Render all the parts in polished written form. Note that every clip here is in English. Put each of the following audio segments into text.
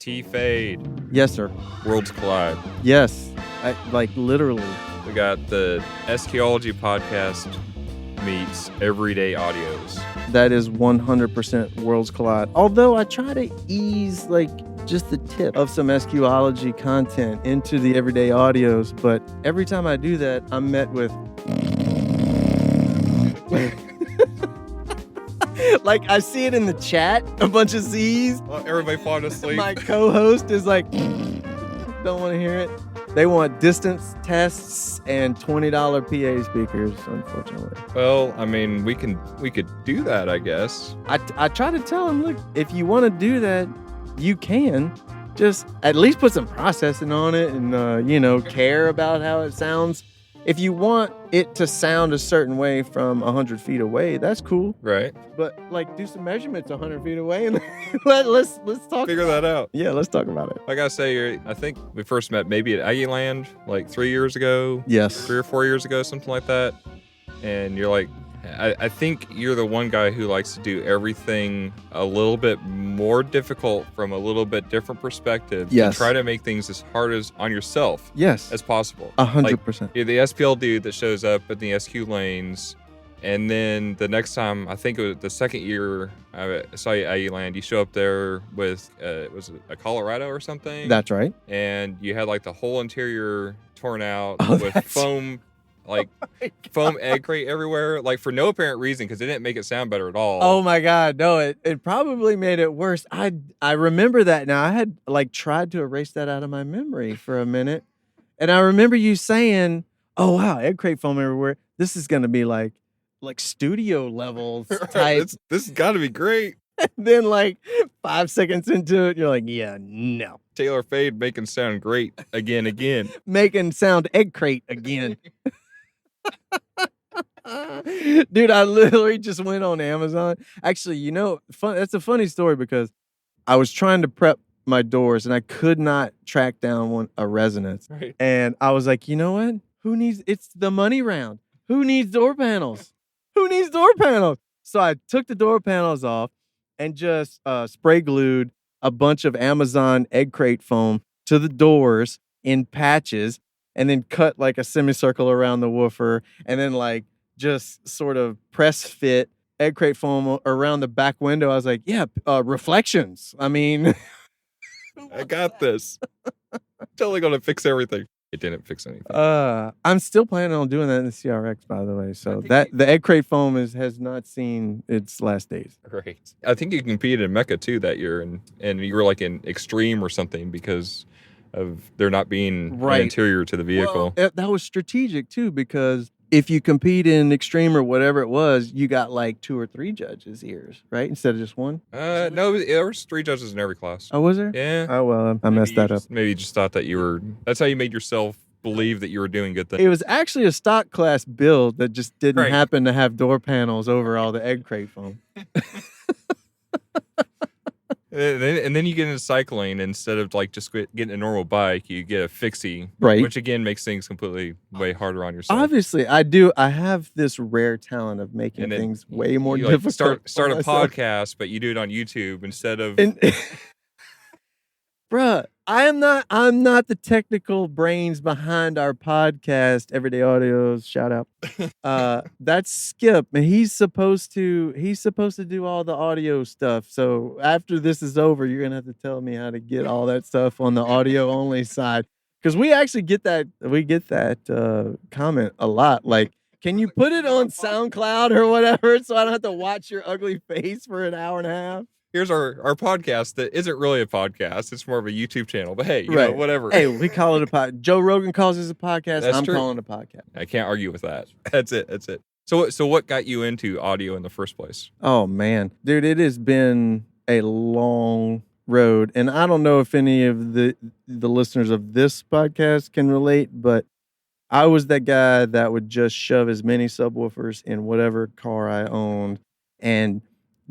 T-Fade. Yes, sir. Worlds Collide. Yes. Literally. We got the Escheology podcast meets Everyday Audios. That is 100% Worlds Collide. Although I try to ease just the tip of some Escheology content into the Everyday Audios, but every time I do that, I'm met with I see it in the chat, a bunch of Z's. Well, everybody falling asleep. My co-host is don't want to hear it. They want distance tests and $20 PA speakers, unfortunately. Well, I mean, we could do that, I guess. I try to tell them, look, if you want to do that, you can. Just at least put some processing on it and, care about how it sounds. If you want it to sound a certain way from 100 feet away, that's cool. Right. But do some measurements 100 feet away and let's talk. Figure that out. Yeah, let's talk about it. I gotta say, I think we first met maybe at Aggieland 3 years ago. Yes. 3 or 4 years ago, something like that. And you're like, I think you're the one guy who likes to do everything a little bit more difficult from a little bit different perspective. Yes. And try to make things as hard on yourself as possible. 100%. You're the SPL dude that shows up in the SQ lanes. And then the next time, I think it was the second year I saw you at Aggieland, you show up there with, was it a Colorado or something? That's right. And you had the whole interior torn out with that's... foam. Foam egg crate everywhere, for no apparent reason, because it didn't make it sound better at all. Oh my God, no! It probably made it worse. I remember that now. I had tried to erase that out of my memory for a minute, and I remember you saying, "Oh wow, egg crate foam everywhere. This is gonna be like studio levels type. This has got to be great." And then 5 seconds into it, you're like, "Yeah, no." Taylor Fade making sound great again. Making sound egg crate again. Dude, I literally just went on Amazon. Actually, that's a funny story because I was trying to prep my doors and I could not track down a resonance. Right. And I was like, you know what? It's the money round. Who needs door panels? So I took the door panels off and just spray glued a bunch of Amazon egg crate foam to the doors in patches, and then cut a semicircle around the woofer, and then just sort of press fit egg crate foam around the back window. I was like, yeah, reflections. I mean, I got this. Totally gonna fix everything. It didn't fix anything. I'm still planning on doing that in the CRX, by the way. So the egg crate foam has not seen its last days. Great. I think you competed in Mecca too that year, and you were in Extreme or something because of there not being an interior to the vehicle. Well, that was strategic too, because if you compete in Extreme or whatever it was, you got 2 or 3 judges' ears, right? Instead of just one? No, there was 3 judges in every class. Oh, was there? Yeah. Oh, well, I messed that up. Maybe you just thought that that's how you made yourself believe that you were doing good things. It was actually a stock class build that just didn't happen to have door panels over all the egg crate foam. And then you get into cycling, instead of just getting a normal bike, you get a fixie, right? Which again makes things completely way harder on yourself. Obviously, I do. I have this rare talent of making things way more difficult. Start a podcast, but you do it on YouTube instead of. Bruh, I'm not the technical brains behind our podcast, Everyday Audios. Shout out. That's Skip, and he's supposed to do all the audio stuff. So after this is over, you're gonna have to tell me how to get all that stuff on the audio only side, because we actually get that comment a lot. Can you put it on SoundCloud or whatever, so I don't have to watch your ugly face for an hour and a half? Here's our podcast that isn't really a podcast. It's more of a YouTube channel. But hey, you know, whatever. Hey, we call it a podcast. Joe Rogan calls this a podcast. That's I'm true. calling it a podcast. I can't argue with that. That's it. So what got you into audio in the first place? Oh, man. Dude, it has been a long road. And I don't know if any of the listeners of this podcast can relate, but I was that guy that would just shove as many subwoofers in whatever car I owned and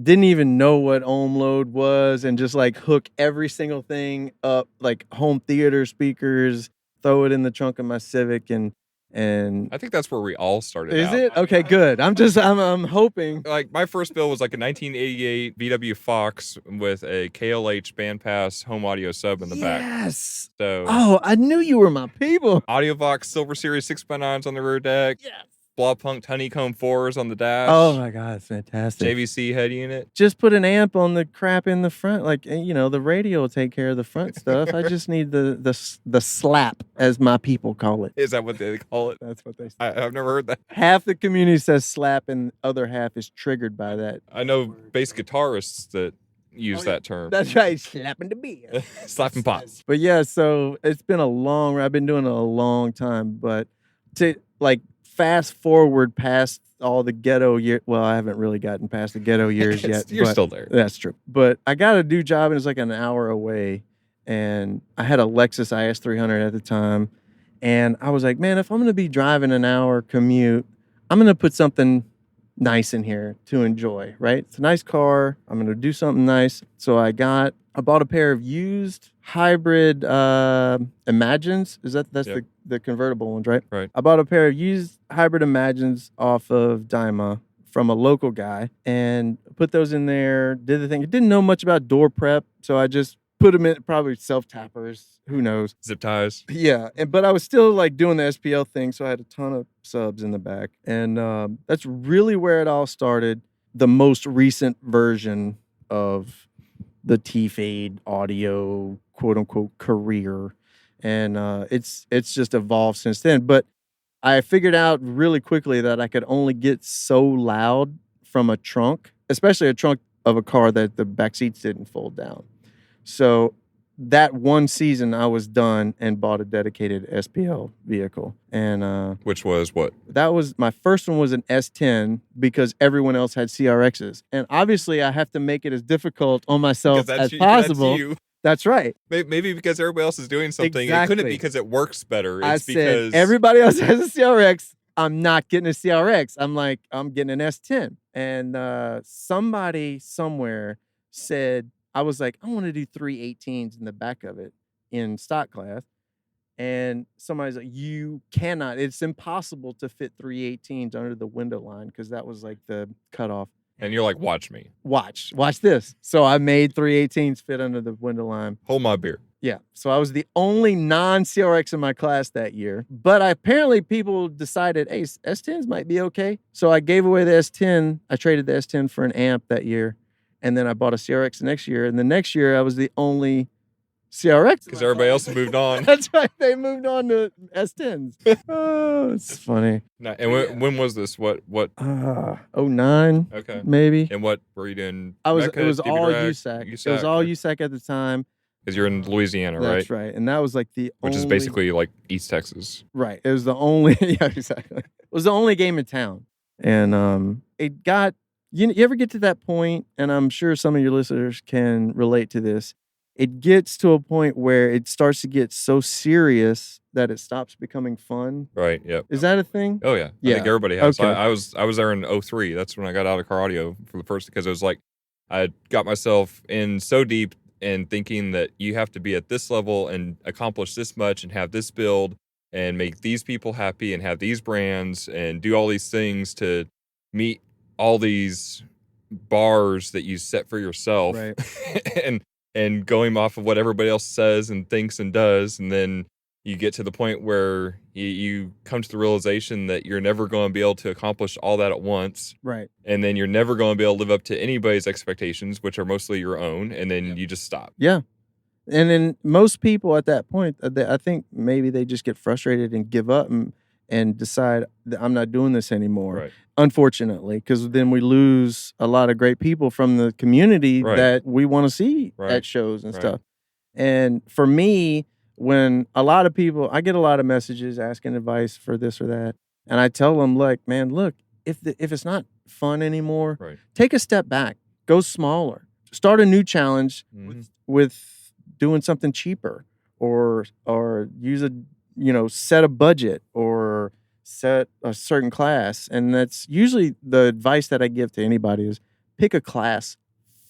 didn't even know what ohm load was, and just hook every single thing up, home theater speakers, throw it in the trunk of my Civic, and And I think that's where we all started is out. it? Okay, good. I'm hoping. Like, my first bill was like a 1988 VW Fox with a KLH bandpass home audio sub in the back. Yes. So, Oh, I knew you were my people. AudioVox Silver Series 6x9s on the rear deck. Yes. Blawpunk Honeycomb 4s on the dash. Oh my God, it's fantastic. JVC head unit. Just put an amp on the crap in the front. Like, you know, the radio will take care of the front stuff. I just need the slap, as my people call it. Is that what they call it? That's what they say. I've never heard that. Half the community says slap and the other half is triggered by that. I know bass guitarists that use that term. That's right, slapping the beer. Slapping pots. But yeah, so it's been I've been doing it a long time, but to like fast forward past all the ghetto year. Well, I haven't really gotten past the ghetto years yet. You're still there. That's true. But I got a new job and it's like an hour away. And I had a Lexus IS 300 at the time. And I was like, man, if I'm going to be driving an hour commute, I'm going to put something nice in here to enjoy, right? It's a nice car. I'm going to do something nice. So I bought a pair of used hybrid Imagines. That's Yep. the convertible ones, right? Right. I bought a pair of used hybrid Imagines off of Dyma from a local guy and put those in there, did the thing. I didn't know much about door prep, so I just put them in, probably self-tappers, who knows. Zip ties. Yeah, but I was still like doing the SPL thing, so I had a ton of subs in the back. And that's really where it all started. The most recent version of the T-Fade audio, quote unquote, career. And it's just evolved since then. But I figured out really quickly that I could only get so loud from a trunk, especially a trunk of a car that the back seats didn't fold down. So that one season I was done and bought a dedicated SPL vehicle. And Which was what? that was my first one was an S10 because everyone else had CRXs. And obviously I have to make it as difficult on myself as possible. That's you. That's right. Maybe because everybody else is doing something. Exactly. It couldn't be because it works better. It's I because said, everybody else has a CRX. I'm not getting a CRX. I'm like, I'm getting an S10. And somebody somewhere said, I was like, I want to do 318s in the back of it in stock class. And somebody's like, you cannot. It's impossible to fit 318s under the window line because that was like the cutoff. And you're like, watch me. Watch this. So I made 318s fit under the window line. Hold my beer. Yeah. So I was the only non-CRX in my class that year. But apparently people decided, hey, S10s might be okay. So I gave away the S10. I traded the S10 for an amp that year. And then I bought a CRX the next year. And the next year I was the only CRX. Because everybody else moved on. That's right. They moved on to S10s. Oh, it's funny. And when was this? What? 09. Okay. Maybe. And what were you doing? It was Mecca, all DB-Rag? USAC. It was all USAC at the time. Because you're in Louisiana, right? That's right. And that was like Which is basically like East Texas. Right. It was the only, yeah, exactly. It was the only game in town. And it got, you ever get to that point, and I'm sure some of your listeners can relate to this, it gets to a point where it starts to get so serious that it stops becoming fun. Right, yep. Is that a thing? Oh, yeah. Yeah. I think everybody has. Okay. I was there in 03. That's when I got out of car audio for the first, because it was like, I had got myself in so deep and thinking that you have to be at this level and accomplish this much and have this build and make these people happy and have these brands and do all these things to meet all these bars that you set for yourself. Right. and going off of what everybody else says and thinks and does. And then you get to the point where you come to the realization that you're never going to be able to accomplish all that at once. Right. And then you're never going to be able to live up to anybody's expectations, which are mostly your own. And then you just stop. Yeah. And then most people at that point, I think maybe they just get frustrated and give up and decide that I'm not doing this anymore. Right. Unfortunately, because then we lose a lot of great people from the community that we want to see at shows and stuff. And for me, when a lot of people, I get a lot of messages asking advice for this or that. And I tell them, like, man, look, if it's not fun anymore, take a step back, go smaller, start a new challenge with doing something cheaper or use set a budget or set a certain class. And that's usually the advice that I give to anybody is pick a class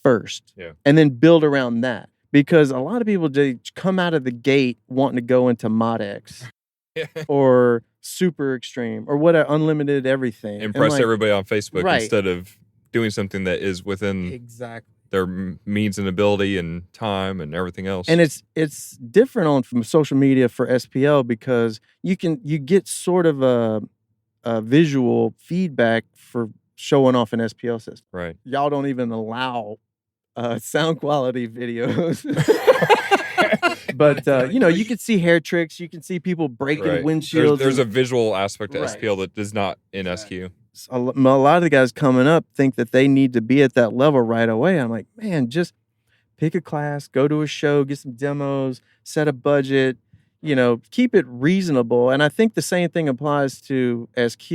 first and then build around that. Because a lot of people, they come out of the gate wanting to go into Mod X or super extreme or what unlimited everything. Impress everybody on Facebook instead of doing something that is within exactly their means and ability and time and everything else. And it's different from social media for SPL because you get sort of a visual feedback for showing off an SPL system. Right. Y'all don't even allow sound quality videos. But you can see hair tricks, you can see people breaking windshields. There's a visual aspect to SPL that is not in SQ. A lot of the guys coming up think that they need to be at that level right away. I'm like, man, just pick a class, go to a show, get some demos, set a budget, keep it reasonable. And I think the same thing applies to SQ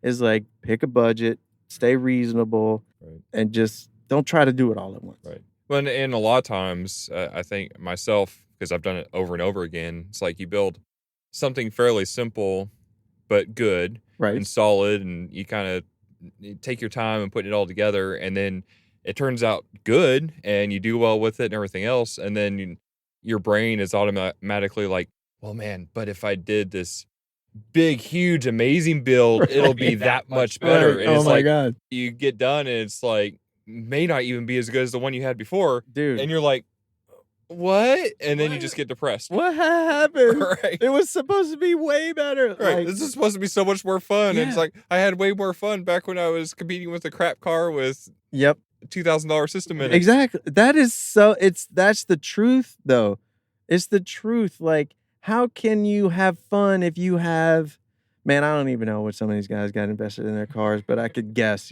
is like pick a budget, stay reasonable, and just don't try to do it all at once. Right. Well, and a lot of times, I think myself, because I've done it over and over again, it's like you build something fairly simple but good and solid, and you kind of take your time and put it all together, and then it turns out good, and you do well with it and everything else, and then your brain is automatically like, well, man, but if I did this big, huge, amazing build, it'll be that much better. And it's God. You get done, and it's like, may not even be as good as the one you had before. Dude. And you're like, what? And then you just get depressed. What happened? It was supposed to be way better. Right. This is supposed to be so much more fun. And it's like, I had way more fun back when I was competing with a crap car with $2,000 system in it. Exactly. That's the truth, though. It's the truth. Like, how can you have fun if you have, man, I don't even know what some of these guys got invested in their cars, but I could guess,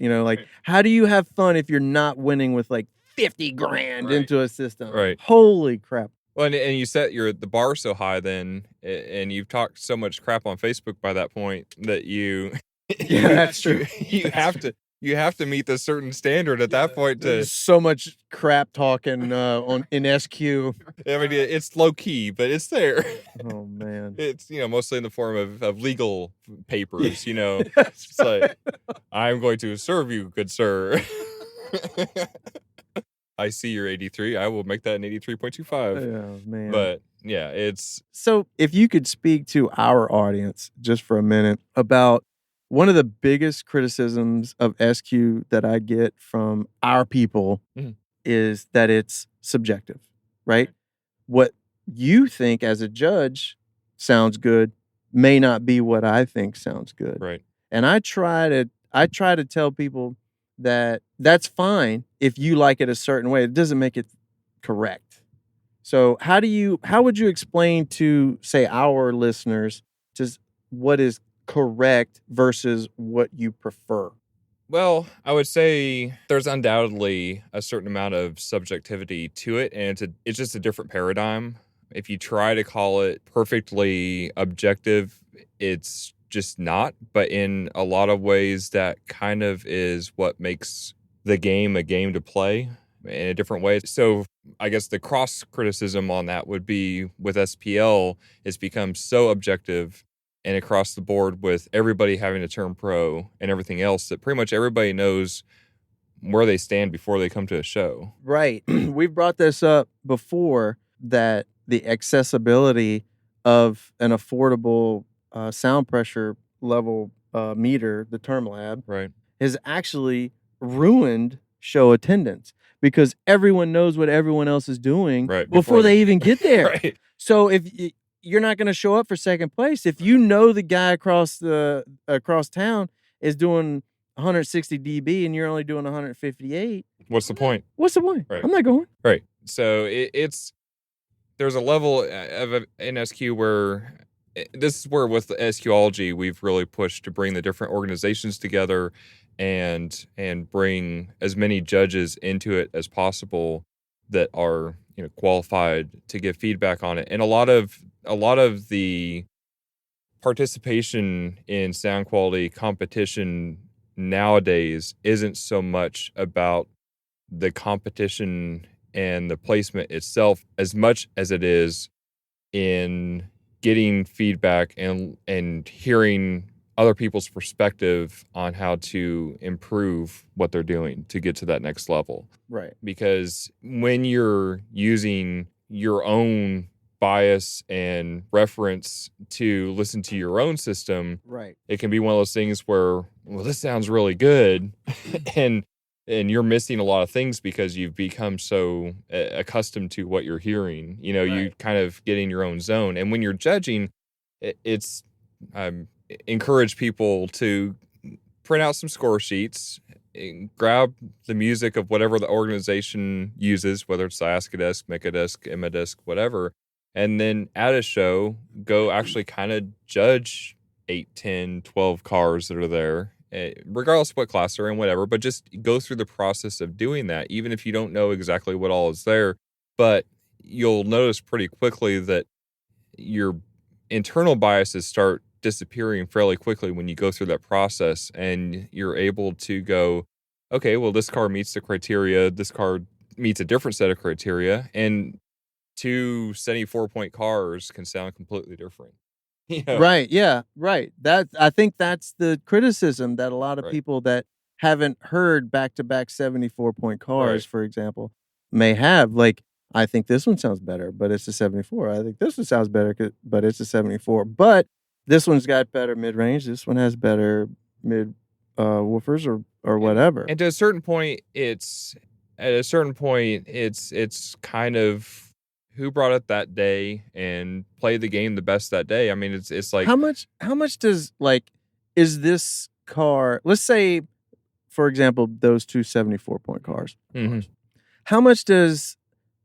how do you have fun if you're not winning with like 50 grand into a system? Right. Holy crap. Well, and you set the bar so high then, and you've talked so much crap on Facebook by that point that you that's true. You have to meet the certain standard at that point. There's so much crap talking in SQ. I mean, it's low key, but it's there. Oh man, it's mostly in the form of legal papers. It's like, I'm going to serve you, good sir. I see your 83. I will make that an 83.25. Oh man, but yeah, it's so. If you could speak to our audience just for a minute about one of the biggest criticisms of SQ that I get from our people is that it's subjective, right? What you think as a judge sounds good may not be what I think sounds good. Right. And I try to tell people that that's fine if you like it a certain way. It doesn't make it correct. So how would you explain to, say, our listeners just what is correct versus what you prefer? Well, I would say there's undoubtedly a certain amount of subjectivity to it, and it's just a different paradigm. If you try to call it perfectly objective, it's just not. But in a lot of ways, that kind of is what makes the game a game to play in a different way. So I guess the cross criticism on that would be with SPL, it's become so objective and across the board with everybody having to turn pro and everything else that pretty much everybody knows where they stand before they come to a show. Right. We've brought this up before, that the accessibility of an affordable sound pressure level meter, the TermLab, has actually ruined show attendance because everyone knows what everyone else is doing before they even get there. So if you're not going to show up for second place if you know the guy across town is doing 160 dB and you're only doing 158. What's the point? Right. I'm not going. Right. So there's a level of an SQ where this is where with the SQology we've really pushed to bring the different organizations together and bring as many judges into it as possible that are qualified to give feedback on it. And a lot of the participation in sound quality competition nowadays isn't so much about the competition and the placement itself as much as it is in getting feedback and hearing other people's perspective on how to improve what they're doing to get to that next level. Right. Because when you're using your own bias and reference to listen to your own system, Right. it can be one of those things where, well, this sounds really good, and you're missing a lot of things because you've become so accustomed to what you're hearing. You Right. kind of get in your own zone, and when you're judging, it's encourage people to print out some score sheets, and grab the music of whatever the organization uses, whether it's Diascodisc, Microdisc, Imadisc, whatever, and then at a show, go actually kind of judge 8, 10, 12 cars that are there, regardless of what class they're in, whatever, but just go through the process of doing that, even if you don't know exactly what all is there. But you'll notice pretty quickly that your internal biases start disappearing fairly quickly when you go through that process, and you're able to go, okay, well, this car meets the criteria, this car meets a different set of criteria, and 2 74-point cars can sound completely different. Right. Yeah. Right. I think that's the criticism that a lot of Right. people that haven't heard back-to-back 74-point cars, Right. for example, may have. Like, I think this one sounds better, but it's a 74. I think this one sounds better, but it's a 74. But this one's got better mid-range. This one has better mid woofers or whatever. And to a certain point, it's kind of who brought it that day and played the game the best that day. I mean, it's like how much does, like, is this car, let's say, for example, those two 74-point cars. Mhm. How much does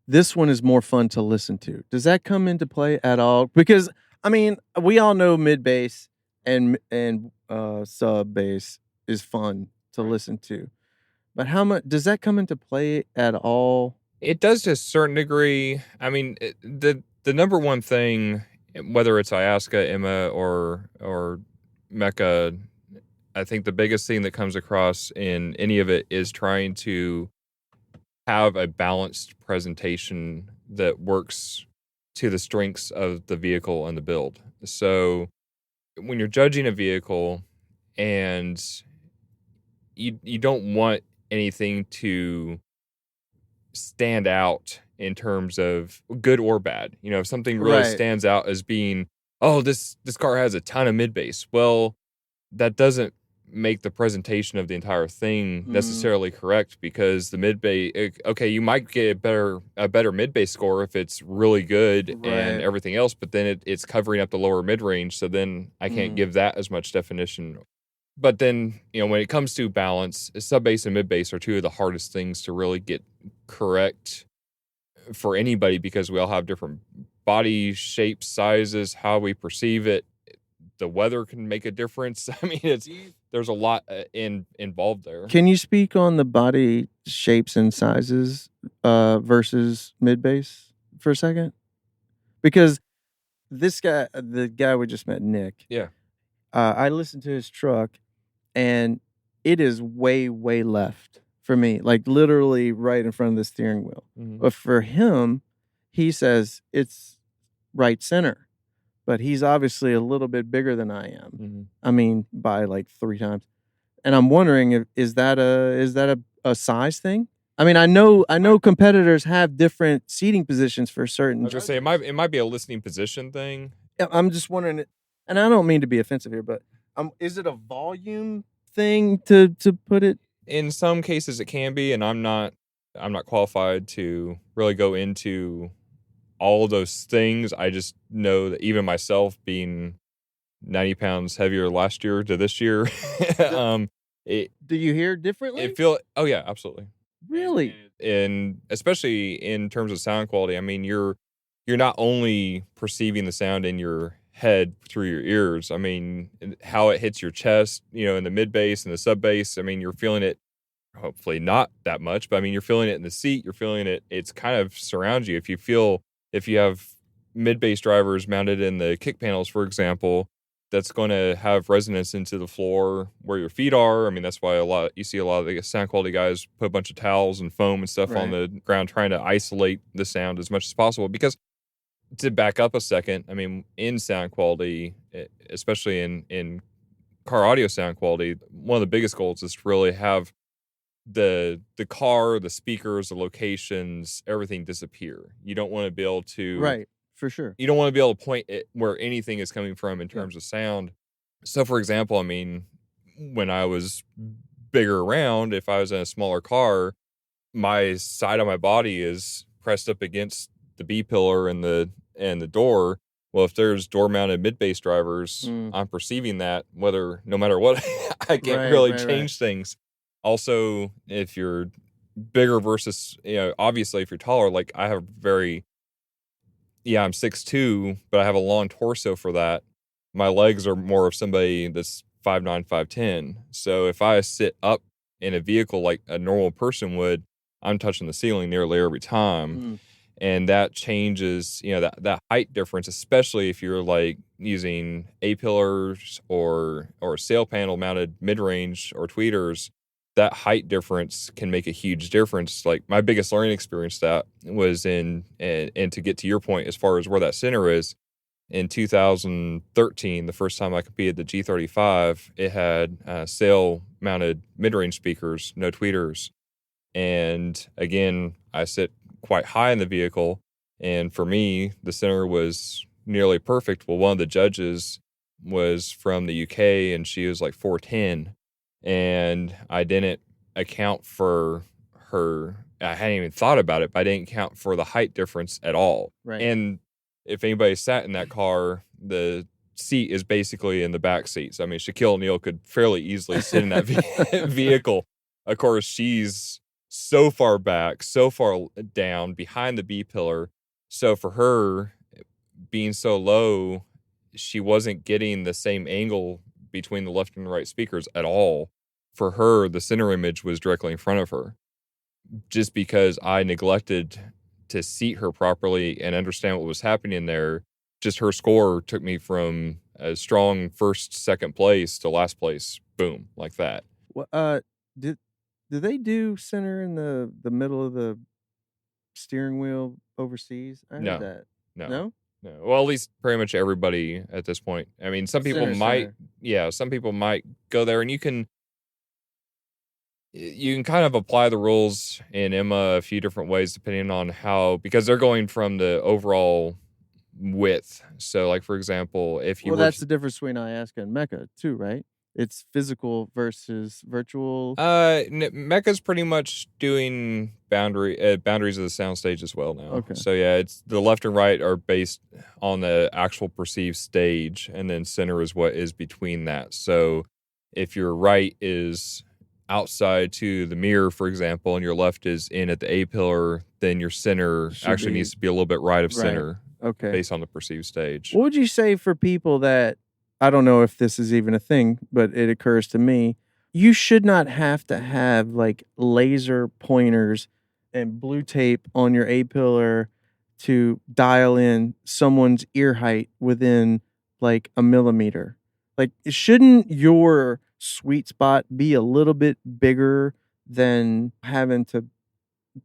this one is more fun to listen to? Does that come into play at all? Because I mean, we all know mid bass and sub bass is fun to listen to, but how much does that come into play at all? It does to a certain degree. I mean, the number one thing, whether it's Ayaska, Emma, or Mecca, I think the biggest thing that comes across in any of it is trying to have a balanced presentation that works to the strengths of the vehicle and the build. So when you're judging a vehicle, and you don't want anything to stand out in terms of good or bad. If something really Right. stands out as being, oh, this car has a ton of mid bass, well, that doesn't make the presentation of the entire thing necessarily correct, because the mid bass, okay, you might get a better mid bass score if it's really good and Right. everything else, but then it's covering up the lower mid range, so then I can't give that as much definition. But then, when it comes to balance, sub bass and mid bass are two of the hardest things to really get correct for anybody, because we all have different body shapes, sizes, how we perceive it. The weather can make a difference. I mean, there's a lot involved there. Can you speak on the body shapes and sizes versus mid bass for a second? Because this guy, the guy we just met, Nick. Yeah. I listened to his truck, and it is way, way left for me, like literally right in front of the steering wheel. Mhm. But for him, he says it's right center. But he's obviously a little bit bigger than I am. Mhm. I mean, by like 3 times. And I'm wondering, is that a size thing? I mean, I know competitors have different seating positions for certain. I was gonna say it might be a listening position thing. I'm just wondering, and I don't mean to be offensive here, but is it a volume thing to put it? In some cases, it can be, and I'm not qualified to really go into all of those things. I just know that even myself, being 90 pounds heavier last year to this year, Do you hear differently? Oh yeah, absolutely. Really? And especially in terms of sound quality, I mean, you're not only perceiving the sound in your head through your ears. I mean, how it hits your chest, in the mid bass and the sub bass. I mean, you're feeling it, hopefully not that much, but I mean, you're feeling it in the seat. You're feeling it. It's kind of surrounds you. If you have mid bass drivers mounted in the kick panels, for example, that's going to have resonance into the floor where your feet are. I mean, that's why you see a lot of the sound quality guys put a bunch of towels and foam and stuff on the ground, trying to isolate the sound as much as possible. Because, to back up a second, I mean, in sound quality, especially in car audio sound quality, one of the biggest goals is to really have the car, the speakers, the locations, everything disappear. You don't want to be able to For sure. You don't want to be able to point it where anything is coming from in Yeah. terms of sound. So, for example, I mean, when I was bigger around, if I was in a smaller car, my side of my body is pressed up against the B pillar and the door. Well, if there's door mounted mid bass drivers, I'm perceiving that no matter what, I can't really change things. Also, if you're bigger versus, obviously if you're taller, like I have I'm 6'2", but I have a long torso for that. My legs are more of somebody that's 5'9", 5'10". So if I sit up in a vehicle like a normal person would, I'm touching the ceiling nearly every time. And that changes, that height difference, especially if you're like using A-pillars or sail panel mounted mid-range or tweeters. That height difference can make a huge difference. Like my biggest learning experience that was and to get to your point as far as where that center is, in 2013, the first time I competed the G35, it had sail mounted mid-range speakers, no tweeters. And again, I sit quite high in the vehicle. And for me, the center was nearly perfect. Well, one of the judges was from the UK and she was like 4'10". And I didn't account for her. I hadn't even thought about it, but I didn't account for the height difference at all. Right. And if anybody sat in that car, the seat is basically in the back seats. I mean, Shaquille O'Neal could fairly easily sit in that vehicle. Of course, she's so far back, so far down behind the B pillar. So for her being so low, she wasn't getting the same angle between the left and the right speakers at all. For her, the center image was directly in front of her. Just because I neglected to seat her properly and understand what was happening there, just her score took me from a strong first, second place to last place. Boom, like that. Well, do they do center in the middle of the steering wheel overseas? I heard that. No. Well, at least pretty much everybody at this point. I mean, some people might go there, and you can kind of apply the rules in Emma a few different ways depending on because they're going from the overall width. So, like for example, if you that's the difference between Ayahuasca and Mecca too, right? It's physical versus virtual. Mecca's pretty much doing boundaries of the soundstage as well now. Okay. So yeah, it's the left and right are based on the actual perceived stage, and then center is what is between that. So if your right is outside to the mirror, for example, and your left is in at the A pillar, then your center actually needs to be a little bit right of center. Okay. Based on the perceived stage. What would you say for people that, I don't know if this is even a thing, but it occurs to me, you should not have to have like laser pointers and blue tape on your A pillar to dial in someone's ear height within like a millimeter. Like, shouldn't your sweet spot be a little bit bigger than having to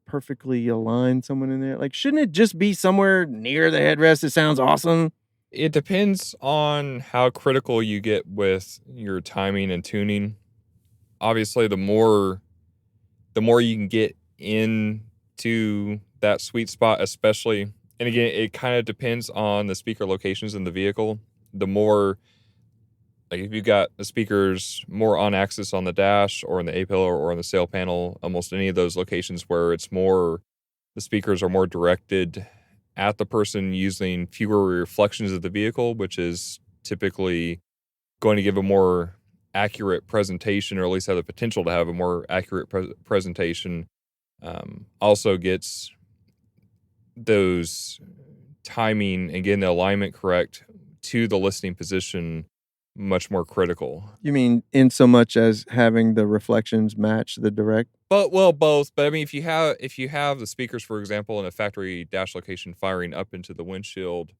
perfectly align someone in there? Like, shouldn't it just be somewhere near the headrest? It sounds awesome. It depends on how critical you get with your timing and tuning. Obviously, the more you can get into that sweet spot, especially, and again, it kind of depends on the speaker locations in the vehicle. The more, like if you've got the speakers more on axis on the dash or in the A-pillar or on the sail panel, almost any of those locations where the speakers are more directed at the person using fewer reflections of the vehicle, which is typically going to give a more accurate presentation, or at least have the potential to have a more accurate presentation, also gets those timing and getting the alignment correct to the listening position much more critical. You mean in so much as having the reflections match the direct? Both. But I mean, if you have the speakers, for example, in a factory dash location firing up into the windshield,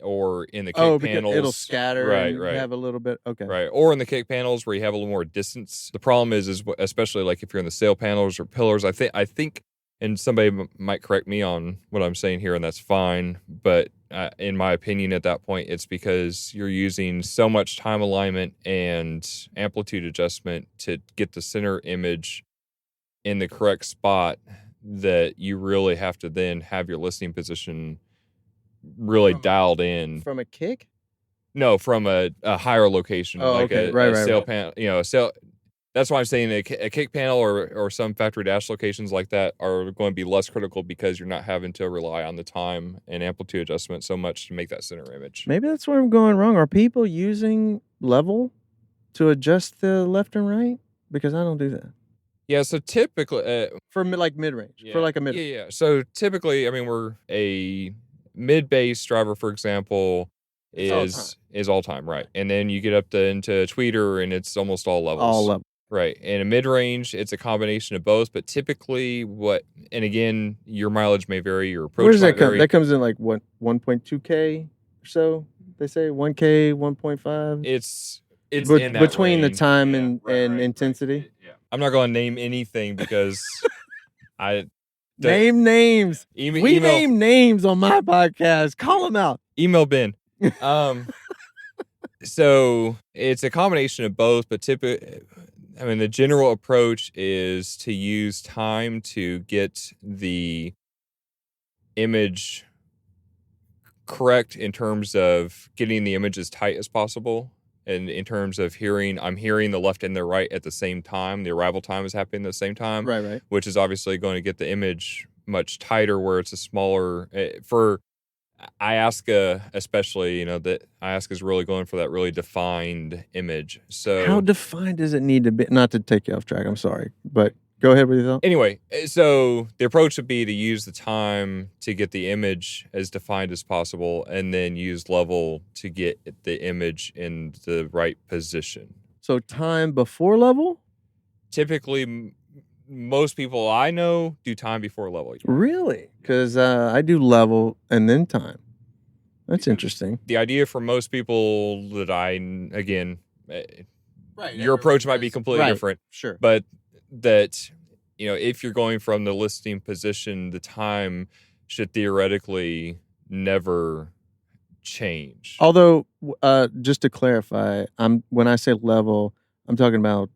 or in the kick panels, it'll scatter. Right. You have a little bit. Okay. Right. Or in the kick panels where you have a little more distance. The problem is especially like if you're in the sail panels or pillars. I think, and somebody might correct me on what I'm saying here, and that's fine. But in my opinion, at that point, it's because you're using so much time alignment and amplitude adjustment to get the center image in the correct spot that you really have to then have your listening position really dialed in. From a kick? No, from a higher location, Oh, like okay. a Right. sail panel. A sail. That's why I'm saying a kick panel or some factory dash locations like that are going to be less critical because you're not having to rely on the time and amplitude adjustment so much to make that center image. Maybe that's where I'm going wrong. Are people using level to adjust the left and right? Because I don't do that. Yeah, so typically for mid-range. For like a mid. Yeah. So typically, I mean, we're a mid-bass driver, for example, is all time, right? And then you get up into tweeter, and it's almost all levels. All level. Right. And a mid-range, it's a combination of both, but typically and again, your mileage may vary, your approach Where does that might come? vary. That comes in like what, 1.2K or so? They say 1K, 1.5. It's in that between range. the time and intensity. Yeah. I'm not going to name anything because name names. We name names on my podcast. Call them out. Email Ben. So it's a combination of both, but typically, I mean, the general approach is to use time to get the image correct in terms of getting the image as tight as possible. And in terms of I'm hearing the left and the right at the same time. The arrival time is happening at the same time. Right. Which is obviously going to get the image much tighter where it's a smaller, for Iasca especially, that Iasca is really going for that really defined image. So how defined does it need to be? Not to take you off track, I'm sorry, but go ahead with your thought. Anyway, so the approach would be to use the time to get the image as defined as possible, and then use level to get the image in the right position. So time before level? Typically, most people I know do time before level. Really? Because I do level and then time. That's interesting. The idea for most people that your approach might be completely different. Sure. But that, if you're going from the listing position, the time should theoretically never change. Although, just to clarify, when I say level, I'm talking about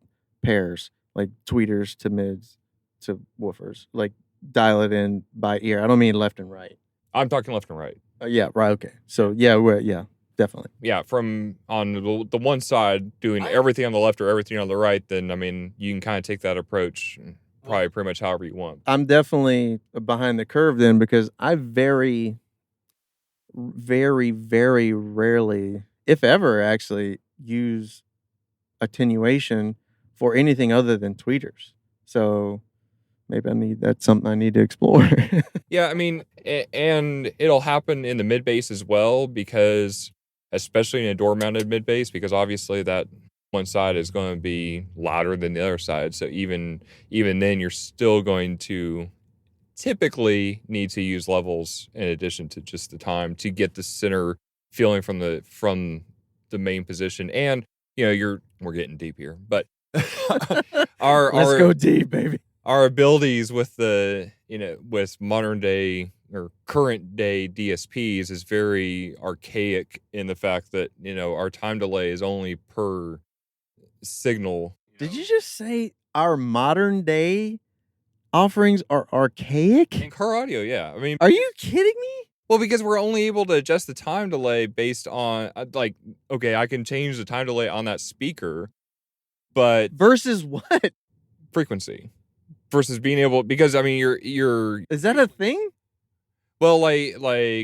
pairs, like tweeters to mids to woofers, like dial it in by ear. I don't mean left and right. I'm talking left and right. Yeah, right. Okay. So yeah, definitely. Yeah, from on the one side doing everything on the left or everything on the right, then I mean you can kind of take that approach probably pretty much however you want. I'm definitely behind the curve then, because I very, very, very rarely, if ever, actually use attenuation for anything other than tweeters. So maybe that's something I need to explore. Yeah, I mean, and it'll happen in the mid bass as well, because especially in a door mounted mid bass, because obviously that one side is going to be louder than the other side. So even then, you're still going to typically need to use levels in addition to just the time to get the center feeling from the main position. And we're getting deep here, but let's go deep, baby. Our abilities with with modern day or current day DSPs is very archaic in the fact that, our time delay is only per signal. Did you just say our modern day offerings are archaic? In car audio, yeah. I mean, are you kidding me? Well, because we're only able to adjust the time delay based on I can change the time delay on that speaker, but versus what? Frequency. Versus being able, because I mean you're is that a thing? Well, like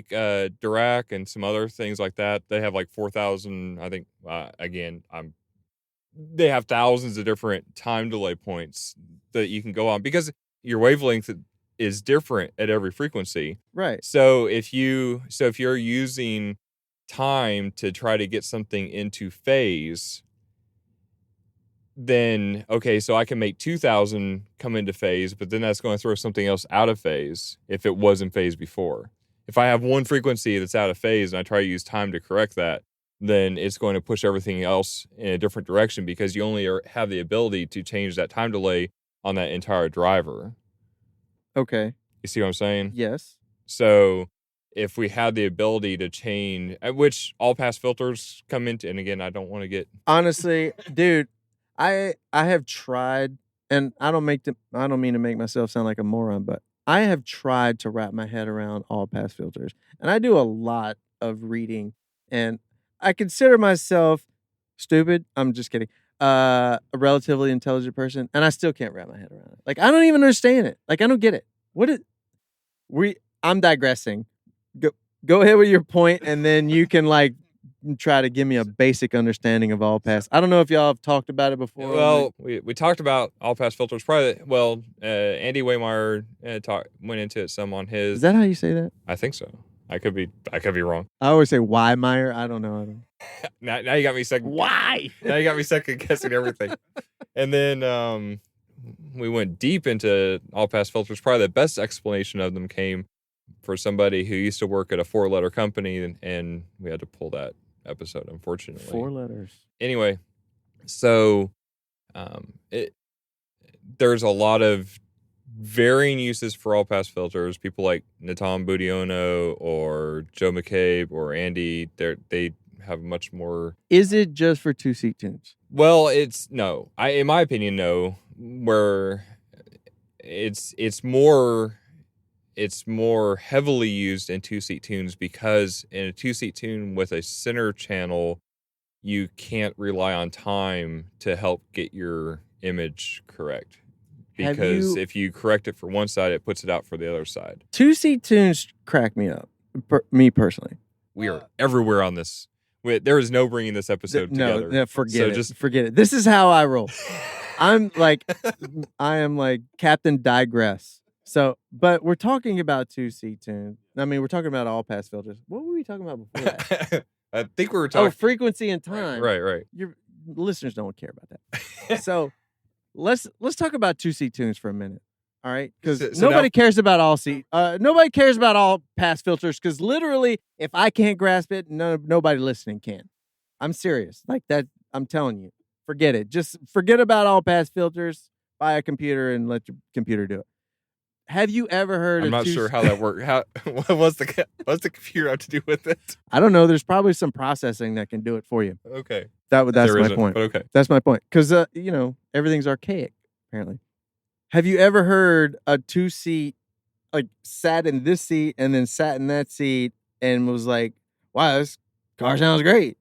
Dirac and some other things like that, they have like 4,000. I think they have thousands of different time delay points that you can go on because your wavelength is different at every frequency. Right. So if you're using time to try to get something into phase, then so I can make 2,000 come into phase, but then that's going to throw something else out of phase if it was in phase before. If I have one frequency that's out of phase and I try to use time to correct that, then it's going to push everything else in a different direction because you only have the ability to change that time delay on that entire driver. Okay. You see what I'm saying? Yes. So if we had the ability to change, which all pass filters come into, and again, I don't want to get... Honestly, dude, I have tried, and I don't mean to make myself sound like a moron, but I have tried to wrap my head around all pass filters, and I do a lot of reading, and I consider myself stupid. I'm just kidding. A relatively intelligent person, and I still can't wrap my head around it. Like I don't even understand it. Like I don't get it. What is I'm digressing. Go go ahead with your point, and then you can like try to give me a basic understanding of all pass. I don't know if y'all have talked about it before. Well, we talked about all pass filters. Probably, well, Andy Waymeyer went into it some on his. Is that how you say that? I think so. I could be wrong. I always say Wymeyer. I don't know. Now you got me second. Why? Now you got me second guessing everything. And then we went deep into all pass filters. Probably the best explanation of them came for somebody who used to work at a 4-letter company, and we had to pull that episode, unfortunately. 4 letters. Anyway, so there's a lot of varying uses for all pass filters. People like Natom Budiono or Joe McCabe or Andy, they have much more. Is it just for 2-seat tunes? Well, it's no. In my opinion, no. Where it's more heavily used in 2-seat tunes because in a 2-seat tune with a center channel, you can't rely on time to help get your image correct. Because if you correct it for one side, it puts it out for the other side. 2-seat tunes crack me up, me personally. We are everywhere on this. There is no bringing this episode together. No, forget it. This is how I roll. I am like Captain Digress. So, but we're talking about 2-seat tunes. I mean, we're talking about all pass filters. What were we talking about before that? I think we were talking frequency and time. Right. Your listeners don't care about that. So let's talk about 2-seat tunes for a minute. All right, because nobody cares about all seat. Nobody cares about all pass filters because literally, if I can't grasp it, nobody listening can. I'm serious, like that. I'm telling you, forget it. Just forget about all pass filters. Buy a computer and let your computer do it. Have you ever heard? I'm not sure how that works. What's the computer have to do with it? I don't know. There's probably some processing that can do it for you. Okay, that's my point. But okay, that's my point. Because everything's archaic apparently. Have you ever heard a 2-seat like sat in this seat and then sat in that seat and was like, "Wow, this car sounds great"?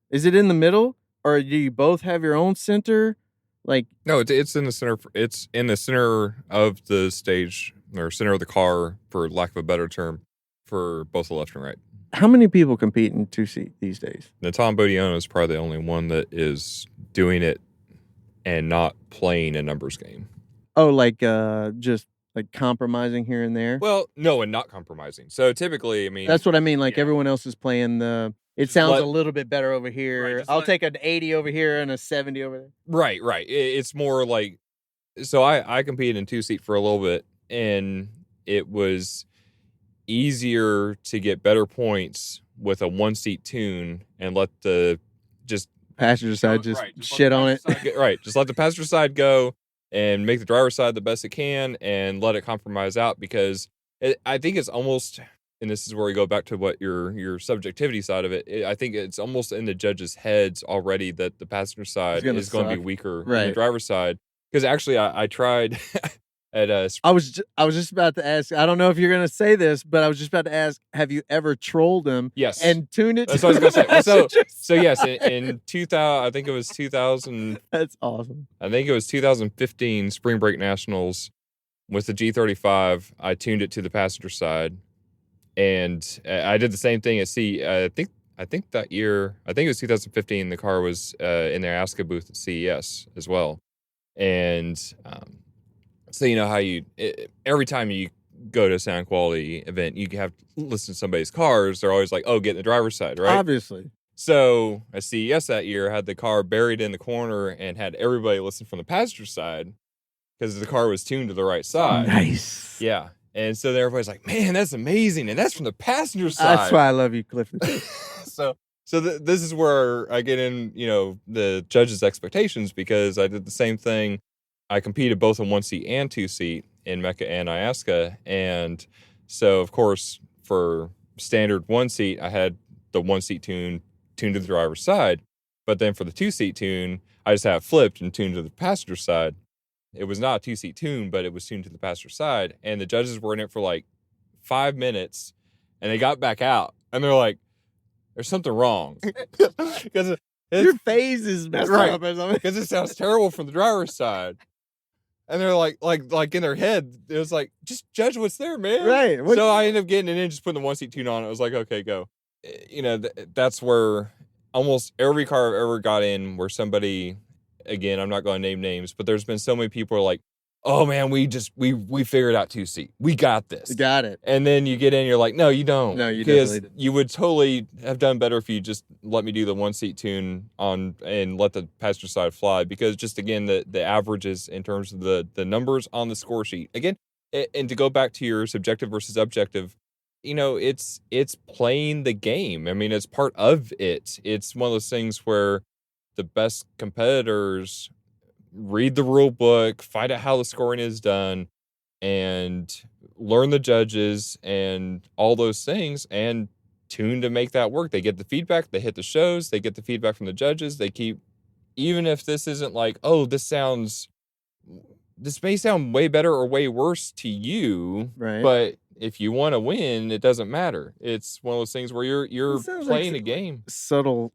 Is it in the middle, or do you both have your own center? Like, no, it's in the center. It's in the center of the stage or center of the car, for lack of a better term, for both the left and right. How many people compete in 2-seat these days? Natom Budiono is probably the only one that is doing it and not playing a numbers game. Oh, like just like compromising here and there? Well, no, and not compromising. So typically, I mean, that's what I mean. Like everyone else is playing it sounds a little bit better over here. Right, I'll take an 80 over here and a 70 over there. Right. It's more like, so I competed in 2-seat for a little bit, and it was easier to get better points with a 1-seat tune and let the passenger side just shit on it. Right. Just let the passenger side go and make the driver's side the best it can and let it compromise out, because I think it's almost, and this is where we go back to what your subjectivity side of it, I think it's almost in the judges' heads already that the passenger side is going to be weaker than the driver's side. Because actually, I tried at I was just about to ask. I don't know if you're going to say this, but I was just about to ask: have you ever trolled them? Yes. And tuned it? That's what I was going to say. So yes, in 2000, I think it was 2000. That's awesome. I think it was 2015 Spring Break Nationals with the G35. I tuned it to the passenger side, and I did the same thing at C. I think that year, I think it was 2015. The car was in their ASCA booth at CES as well, and so you know how every time you go to a sound quality event, you have to listen to somebody's cars. They're always like, "Oh, get in the driver's side," right? Obviously. So at CES that year, I had the car buried in the corner and had everybody listen from the passenger side because the car was tuned to the right side. Nice. Yeah. And so everybody's like, "Man, that's amazing," and that's from the passenger side. That's why I love you, Clifton. So this is where I get in, the judges' expectations, because I did the same thing. I competed both in 1-seat and 2-seat in Mecca and Iasca. And so, of course, for standard 1-seat, I had the 1-seat tune tuned to the driver's side. But then for the 2-seat tune, I just have it flipped and tuned to the passenger side. It was not a two-seat tune, but it was tuned to the passenger side. And the judges were in it for like 5 minutes, and they got back out, and they're like, "There's something wrong," because your face is messed up or something. Because it sounds terrible from the driver's side. And they're like in their head, it was like, just judge what's there, man. Right. So I ended up getting it in, just putting the one-seat tune on. I was like, okay, go. You know, that's where almost every car I've ever got in where somebody, again, I'm not going to name names, but there's been so many people who are like, oh man, we figured out two-seat. We got this. Got it. And then you get in, you're like, no, you don't. No, you definitely didn't. You would totally have done better if you just let me do the one-seat tune on and let the passenger side fly, because just, again, the averages in terms of the numbers on the score sheet. Again, and to go back to your subjective versus objective, you know, it's playing the game. I mean, it's part of it. It's one of those things where the best competitors read the rule book, find out how the scoring is done, and learn the judges and all those things, and tune to make that work. They get the feedback, they hit the shows, they get the feedback from the judges, they keep, even if this isn't like, oh, this may sound way better or way worse to you, right? But if you want to win, it doesn't matter. It's one of those things where you're playing a game. Subtle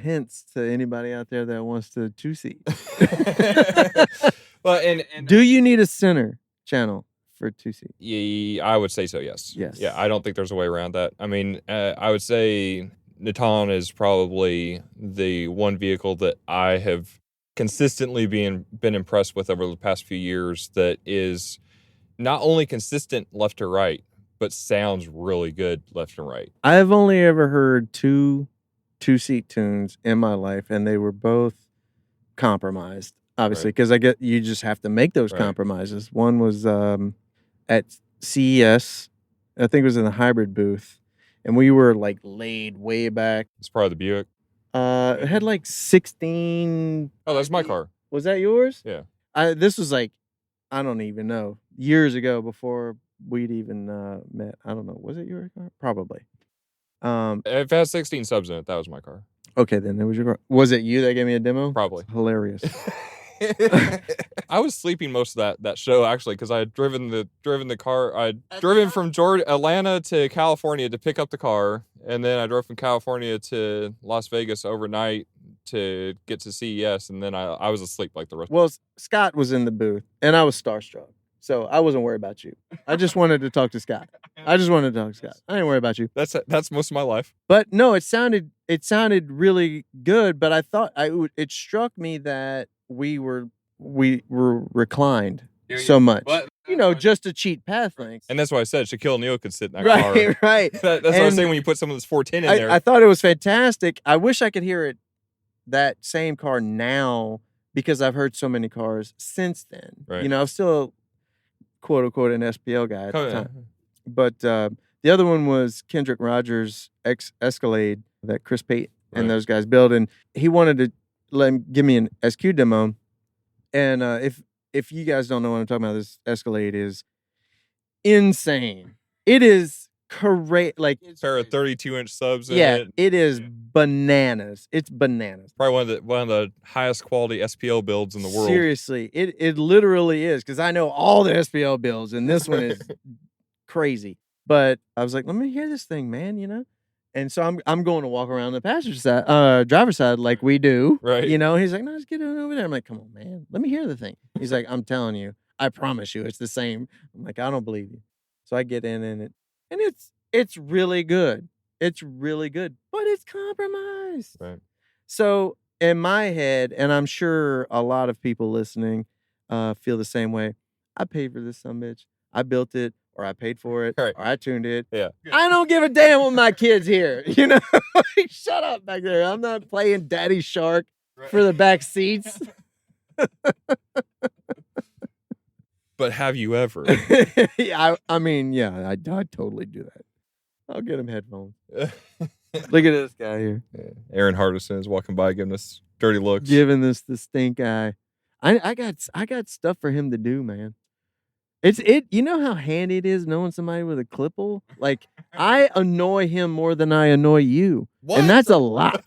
hints to anybody out there that wants to two-seat. Well, and do you need a center channel for two-seat? Yeah, I would say so. Yes. Yes. Yeah, I don't think there's a way around that. I mean, I would say Natan is probably the one vehicle that I have consistently been impressed with over the past few years that is not only consistent left to right, but sounds really good left and right. I've only ever heard two-seat tunes in my life, and they were both compromised, obviously, because you just have to make those compromises. One was at CES, I think it was in the hybrid booth, and we were like laid way back. It's probably the Buick. It had like 16. Oh, that's my car. Was that yours? Yeah. This was like, I don't even know, years ago before we'd even met. I don't know. Was it your car? Probably. If it has 16 subs in it, that was my car. Okay, then it was your car. Was it you that gave me a demo? Probably. It's hilarious. I was sleeping most of that show, actually, because I had driven the car. I'd driven from Atlanta to California to pick up the car, and then I drove from California to Las Vegas overnight to get to CES, and then I was asleep like the rest. Well, Scott was in the booth, and I was starstruck, so I wasn't worried about you. I just wanted to talk to Scott. I didn't worry about you. That's most of my life. But no, it sounded really good. But I thought it struck me that we were reclined so much. But, just a cheat path link. And that's why I said Shaquille O'Neal could sit in that car. Right. That's what I was saying when you put some of this 410 in there. I thought it was fantastic. I wish I could hear it, that same car now, because I've heard so many cars since then. Right. I'm still quote unquote an SPL guy at the time. But the other one was Kendrick Rogers' Escalade that Chris Pate and those guys built, and he wanted to give me an SQ demo. And if you guys don't know what I'm talking about, this Escalade is insane. It is great. Like, it's a pair of 32-inch subs in it. It is bananas. It's bananas. Probably one of the highest quality SPL builds in the world. Seriously, it literally is, because I know all the SPL builds, and this one is crazy. But I was like, let me hear this thing, man. And so I'm going to walk around the passenger side, driver's side, like we do. Right. He's like, no, just get over there. I'm like, come on, man, let me hear the thing. He's like, I'm telling you, I promise you, it's the same. I'm like, I don't believe you. So I get in it, and it's really good. It's really good, but it's compromised. Right. So in my head, and I'm sure a lot of people listening feel the same way, I paid for this sumbitch. I built it, or I paid for it, or I tuned it. Yeah. I don't give a damn what my kids hear. Like, shut up back there. I'm not playing Daddy Shark for the back seats. But have you ever? Yeah, I'd totally do that. I'll get him headphones. Look at this guy here. Yeah. Aaron Hardison is walking by giving us dirty looks. Giving this the stink eye. I got stuff for him to do, man. You know how handy it is knowing somebody with a clipple? Like, I annoy him more than I annoy you. What? And that's a lot.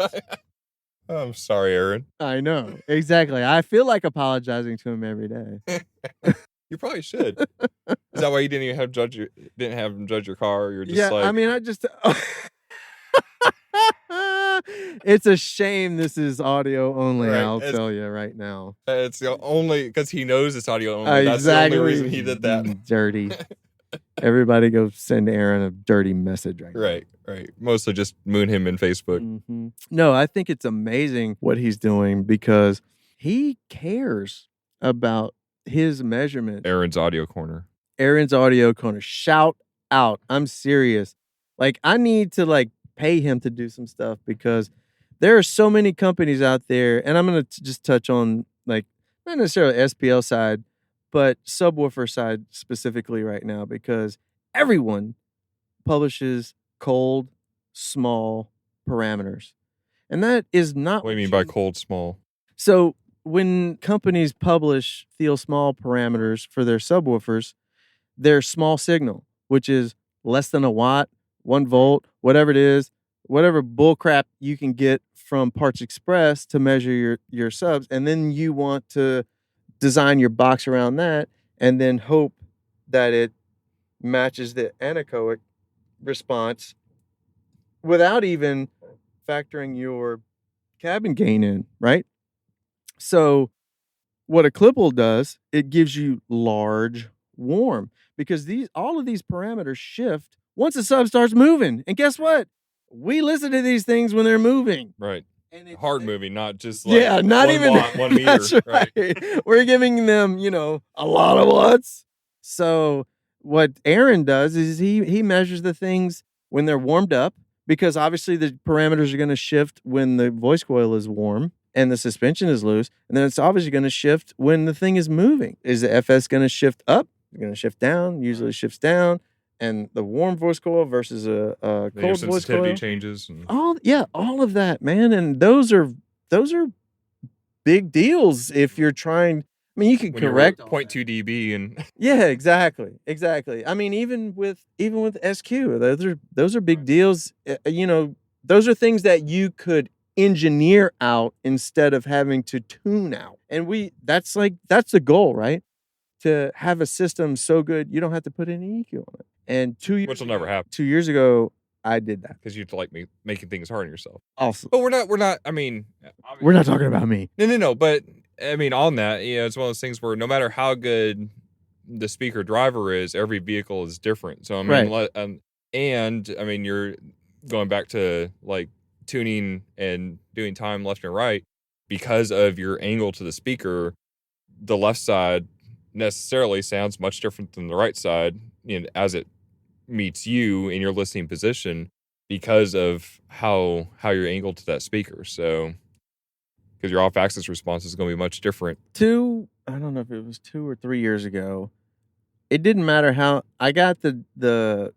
I'm sorry, Aaron. I know. Exactly. I feel like apologizing to him every day. You probably should. Is that why you didn't have him judge your car? You're just I mean, I just it's a shame this is audio only, right. I'll tell you right now. It's the only because he knows it's audio only. That's the only reason he did that. Dirty. Everybody go send Aaron a dirty message right now. Right. Mostly just moon him in Facebook. Mm-hmm. No, I think it's amazing what he's doing because he cares about his measurement. Aaron's Audio Corner. Shout out. I'm serious. Like, I need to pay him to do some stuff because there are so many companies out there, and I'm going to just touch on not necessarily SPL side, but subwoofer side specifically right now because everyone publishes cold, small parameters. And that is not what do you mean by cold, small? So when companies publish Thiel small parameters for their subwoofers, they're small signal, which is less than a watt, 1 volt, whatever it is, whatever bullcrap you can get from Parts Express to measure your subs. And then you want to design your box around that and then hope that it matches the anechoic response without even factoring your cabin gain in, right? So what a Klippel does, it gives you large warm because all of these parameters shift once the sub starts moving. And guess what? We listen to these things when they're moving. Right. And it's hard moving, not just not even watt, 1 meter. That's right. We're giving them, a lot of watts. So what Aaron does is he measures the things when they're warmed up because obviously the parameters are going to shift when the voice coil is warm and the suspension is loose. And then it's obviously going to shift when the thing is moving. Is the FS going to shift up? It's going to shift down. Usually it shifts down. And the warm voice coil versus a cold voice coil changes. And all of that, man. And those are big deals if you're trying. I mean, you can correct 0.2 dB and yeah, exactly. I mean, even with SQ, those are big deals. Those are things that you could engineer out instead of having to tune out. And that's the goal, right? To have a system so good you don't have to put any EQ on it. And which will never happen. 2 years ago, I did that because you have to like making things hard on yourself. Also, but we're not. I mean, we're not talking about me. No. But I mean, on that, it's one of those things where no matter how good the speaker driver is, every vehicle is different. So I mean, and I mean, you're going back to tuning and doing time left and right because of your angle to the speaker. The left side necessarily sounds much different than the right side, as it meets you in your listening position because of how you're angled to that speaker. So because your off-axis response is going to be much different. I don't know if it was 2 or 3 years ago, it didn't matter how I got the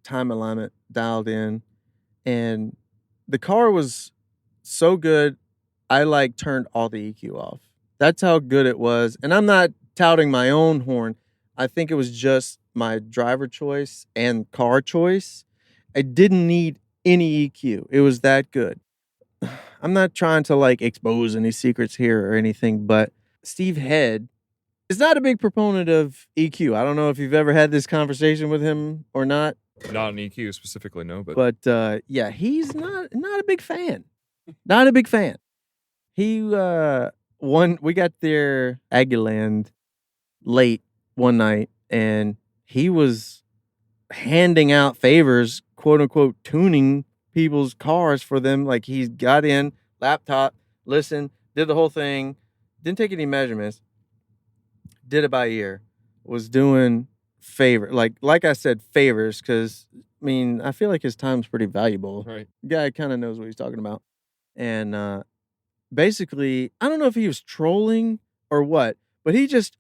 time alignment dialed in, and the car was so good I turned all the EQ off. That's how good it was. And I'm not touting my own horn. I think it was just my driver choice and car choice. I didn't need any EQ. It was that good. I'm not trying to expose any secrets here or anything, but Steve Head is not a big proponent of EQ. I don't know if you've ever had this conversation with him or not. Not an EQ specifically, no. But yeah, he's not a big fan. Not a big fan. He we got there Aggieland late one night, and he was handing out favors, quote unquote, tuning people's cars for them. He got in, laptop, listened, did the whole thing, didn't take any measurements, did it by ear, was doing like I said, favors, because I mean, I feel like his time's pretty valuable. Right. The guy kind of knows what he's talking about. And basically, I don't know if he was trolling or what, but he just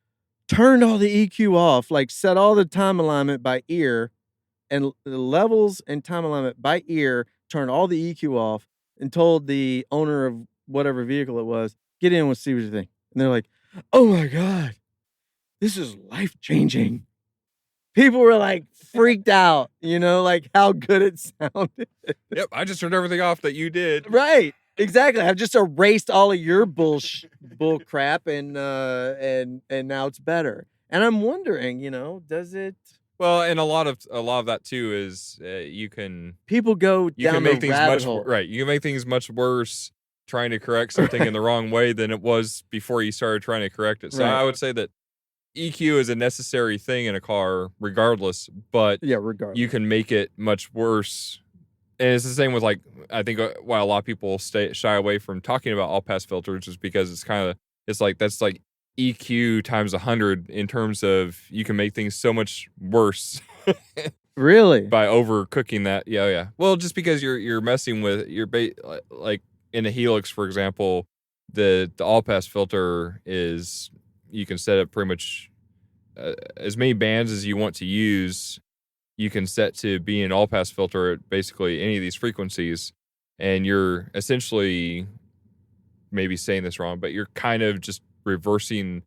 turned all the EQ off, set all the time alignment by ear, and the levels and time alignment by ear, turned all the EQ off, and told the owner of whatever vehicle it was, get in and see what you think. And they're like, oh my God, this is life-changing. People were freaked out, how good it sounded. Yep, I just turned everything off that you did. Right. Exactly. I've just erased all of your bull crap, and now it's better. And I'm wondering, does it? Well, and a lot of that too is People go you can down the make things rabbit hole. right. You can make things much worse trying to correct something in the wrong way than it was before you started trying to correct it. So Right. I would say that EQ is a necessary thing in a car, regardless. But Yeah, regardless, you can make it much worse. And it's the same with I think why a lot of people shy away from talking about all pass filters is because it's like that's like EQ times 100 in terms of you can make things so much worse. Really? By overcooking that. Yeah. Well, just because you're messing with like in a Helix, for example, the all pass filter is you can set it pretty much as many bands as you want to use. You can set to be an all pass filter at basically any of these frequencies, and you're essentially, maybe saying this wrong, but you're kind of just reversing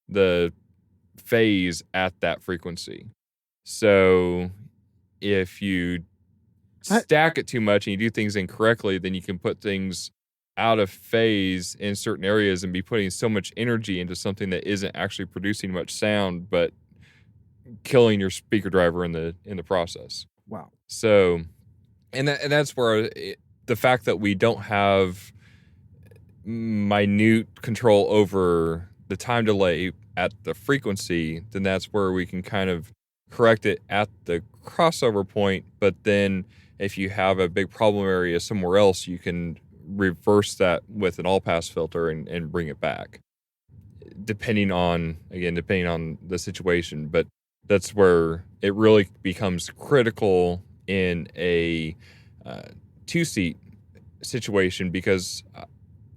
the phase at that frequency. So if you stack it too much and you do things incorrectly, then you can put things out of phase in certain areas and be putting so much energy into something that isn't actually producing much sound, but killing your speaker driver in the process. Wow. So, and that's where the fact that we don't have minute control over the time delay at the frequency, then that's where we can kind of correct it at the crossover point. But then if you have a big problem area somewhere else, you can reverse that with an all pass filter and bring it back, depending on the situation. But that's where it really becomes critical in a 2-seat situation, because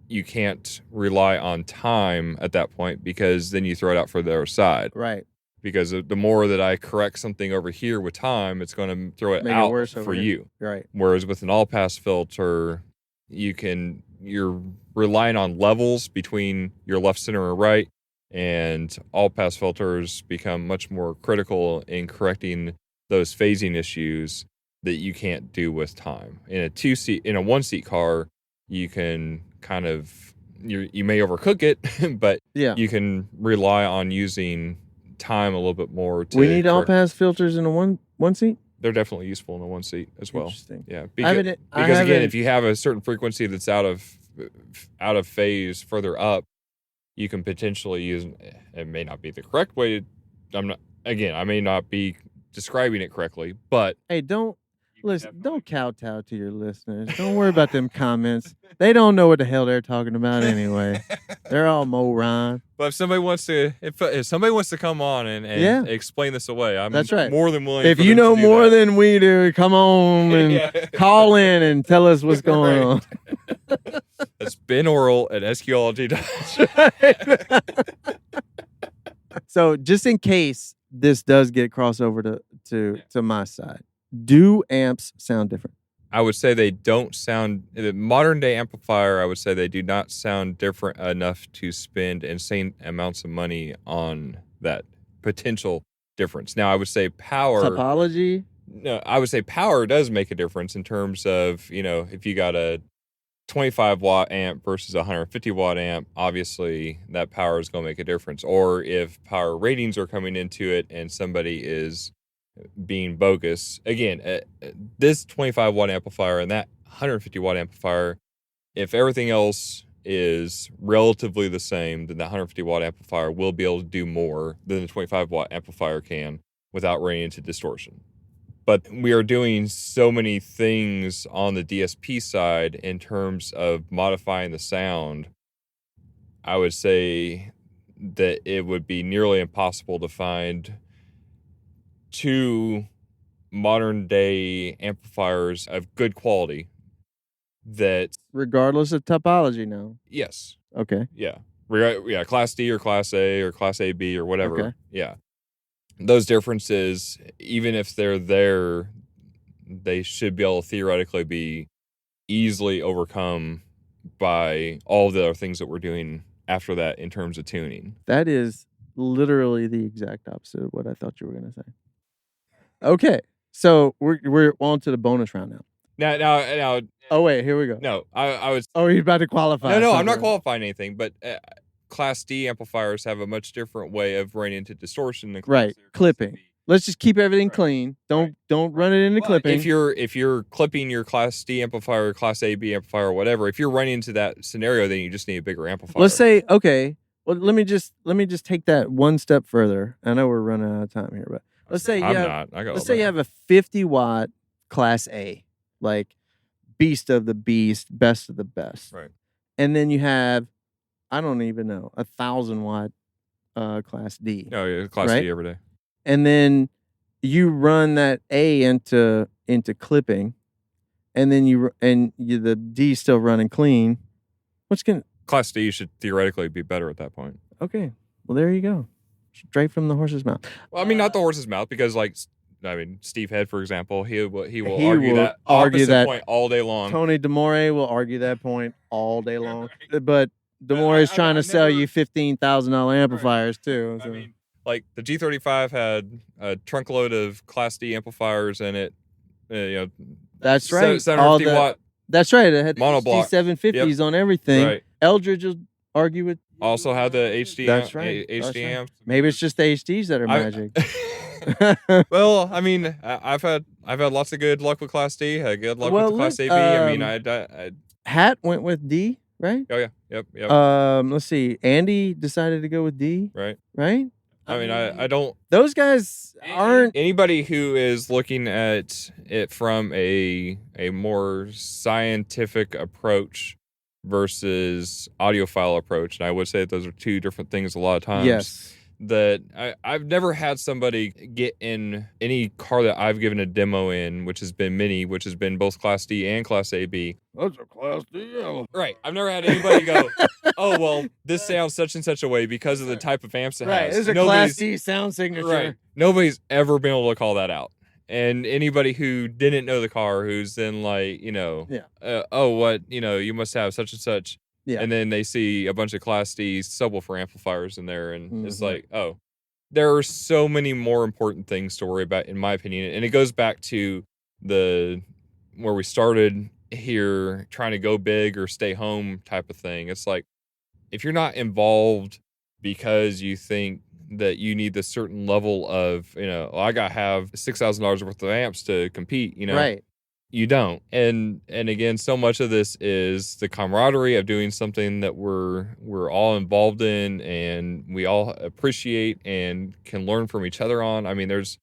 you can't rely on time at that point, because then you throw it out for the other side. Right. Because the more that I correct something over here with time, it's going to throw it out worse for you. Right. Whereas with an all pass filter, you're relying on levels between your left, center, or right, and all pass filters become much more critical in correcting those phasing issues that you can't do with time. In a 1-seat car, you can kind of you may overcook it, but you can rely on using time a little bit more. We need all pass filters in a one seat. They're definitely useful in a 1-seat as well. Interesting. Yeah, because again, if you have a certain frequency that's out of phase further up, you can potentially use. It may not be the correct way. I may not be describing it correctly, but hey, don't kowtow to your listeners. Don't worry about them comments. They don't know what the hell they're talking about anyway. They're all moron. But if somebody wants to come on and explain this away, I'm That's right. more than willing. If you know more than we do, come on and call in and tell us what's going on. It's binaural at SQLG. So just in case this does get crossover to my side, do amps sound different? I would say they don't sound. The modern day amplifier, I would say they do not sound different enough to spend insane amounts of money on that potential difference. Now, I would say power topology. No, I would say power does make a difference in terms of, if you got a 25 watt amp versus a 150 watt amp, obviously that power is going to make a difference. Or if power ratings are coming into it and somebody is being bogus. Again, this 25 watt amplifier and that 150 watt amplifier, if everything else is relatively the same, then the 150 watt amplifier will be able to do more than the 25 watt amplifier can without running into distortion. But we are doing so many things on the DSP side in terms of modifying the sound. I would say that it would be nearly impossible to find two modern day amplifiers of good quality that, regardless of topology now. Yes. Okay. Yeah. Class D or Class A or Class AB or whatever. Okay. Yeah. Those differences, even if they're there, they should be able to theoretically be easily overcome by all the other things that we're doing after that in terms of tuning. That is literally the exact opposite of what I thought you were going to say. Okay, so we're on to the bonus round now. Now. Oh wait, here we go. No, I was. Oh, you're about to qualify. No, I'm not something. qualifying anything, but Class D amplifiers have a much different way of running into distortion than Class Right, A or Class clipping. AB. Let's just keep everything Right. clean. Don't Right. run it into But clipping. if you're clipping your Class D amplifier, or Class AB amplifier, or whatever, if you're running into that scenario, then you just need a bigger amplifier. Let's say, okay. Well, let me just take that one step further. I know we're running out of time here, but let's say let's say you have a 50-watt Class A, like beast of the beast, best of the best. Right. And then you have, I don't even know, 1,000-watt Class D. Oh yeah, Class right? D every day. And then you run that A into clipping, and then the D still running clean. What's gonna Class D should theoretically be better at that point. Okay, well there you go, straight from the horse's mouth. Well, I mean, not the horse's mouth, because Steve Head, for example, he will He argue will that argue opposite that point all day long. Tony DeMore will argue that point all day long, but DeMore is trying to sell you $15,000 amplifiers too. So. I mean, like the G35 had a trunkload of Class D amplifiers in it. That's right. 750 watt. That's right. It had monoblock. HD750s on everything. Right. Eldridge will argue with. Also had the HD. That's right. HD amps. Maybe it's just the HDs that are magic. Well, I mean, I've had lots of good luck with Class D. Had good luck with the Class AB. I mean, I Hat went with D, right? Oh yeah, yep. Let's see. Andy decided to go with D. Right. Right. I mean, I don't. Those guys aren't. Anybody who is looking at it from a more scientific approach versus audiophile approach, and I would say that those are two different things a lot of times. Yes. That I've never had somebody get in any car that I've given a demo in, which has been Mini, which has been both Class D and Class AB. That's a Class D. Right. I've never had anybody go, oh, well, this sounds such and such a way because of the type of amps it has. Right. This is a Class D sound signature. Right. Nobody's ever been able to call that out. And anybody who didn't know the car, who's then like, you must have such and such. Yeah. And then they see a bunch of Class D subwoofer amplifiers in there, and it's like, oh, there are so many more important things to worry about, in my opinion. And it goes back to where we started here, trying to go big or stay home type of thing. It's like, if you're not involved because you think that you need this certain level of, I got to have $6,000 worth of amps to compete, Right. You don't. And again, so much of this is the camaraderie of doing something that we're all involved in and we all appreciate and can learn from each other on. I mean, there's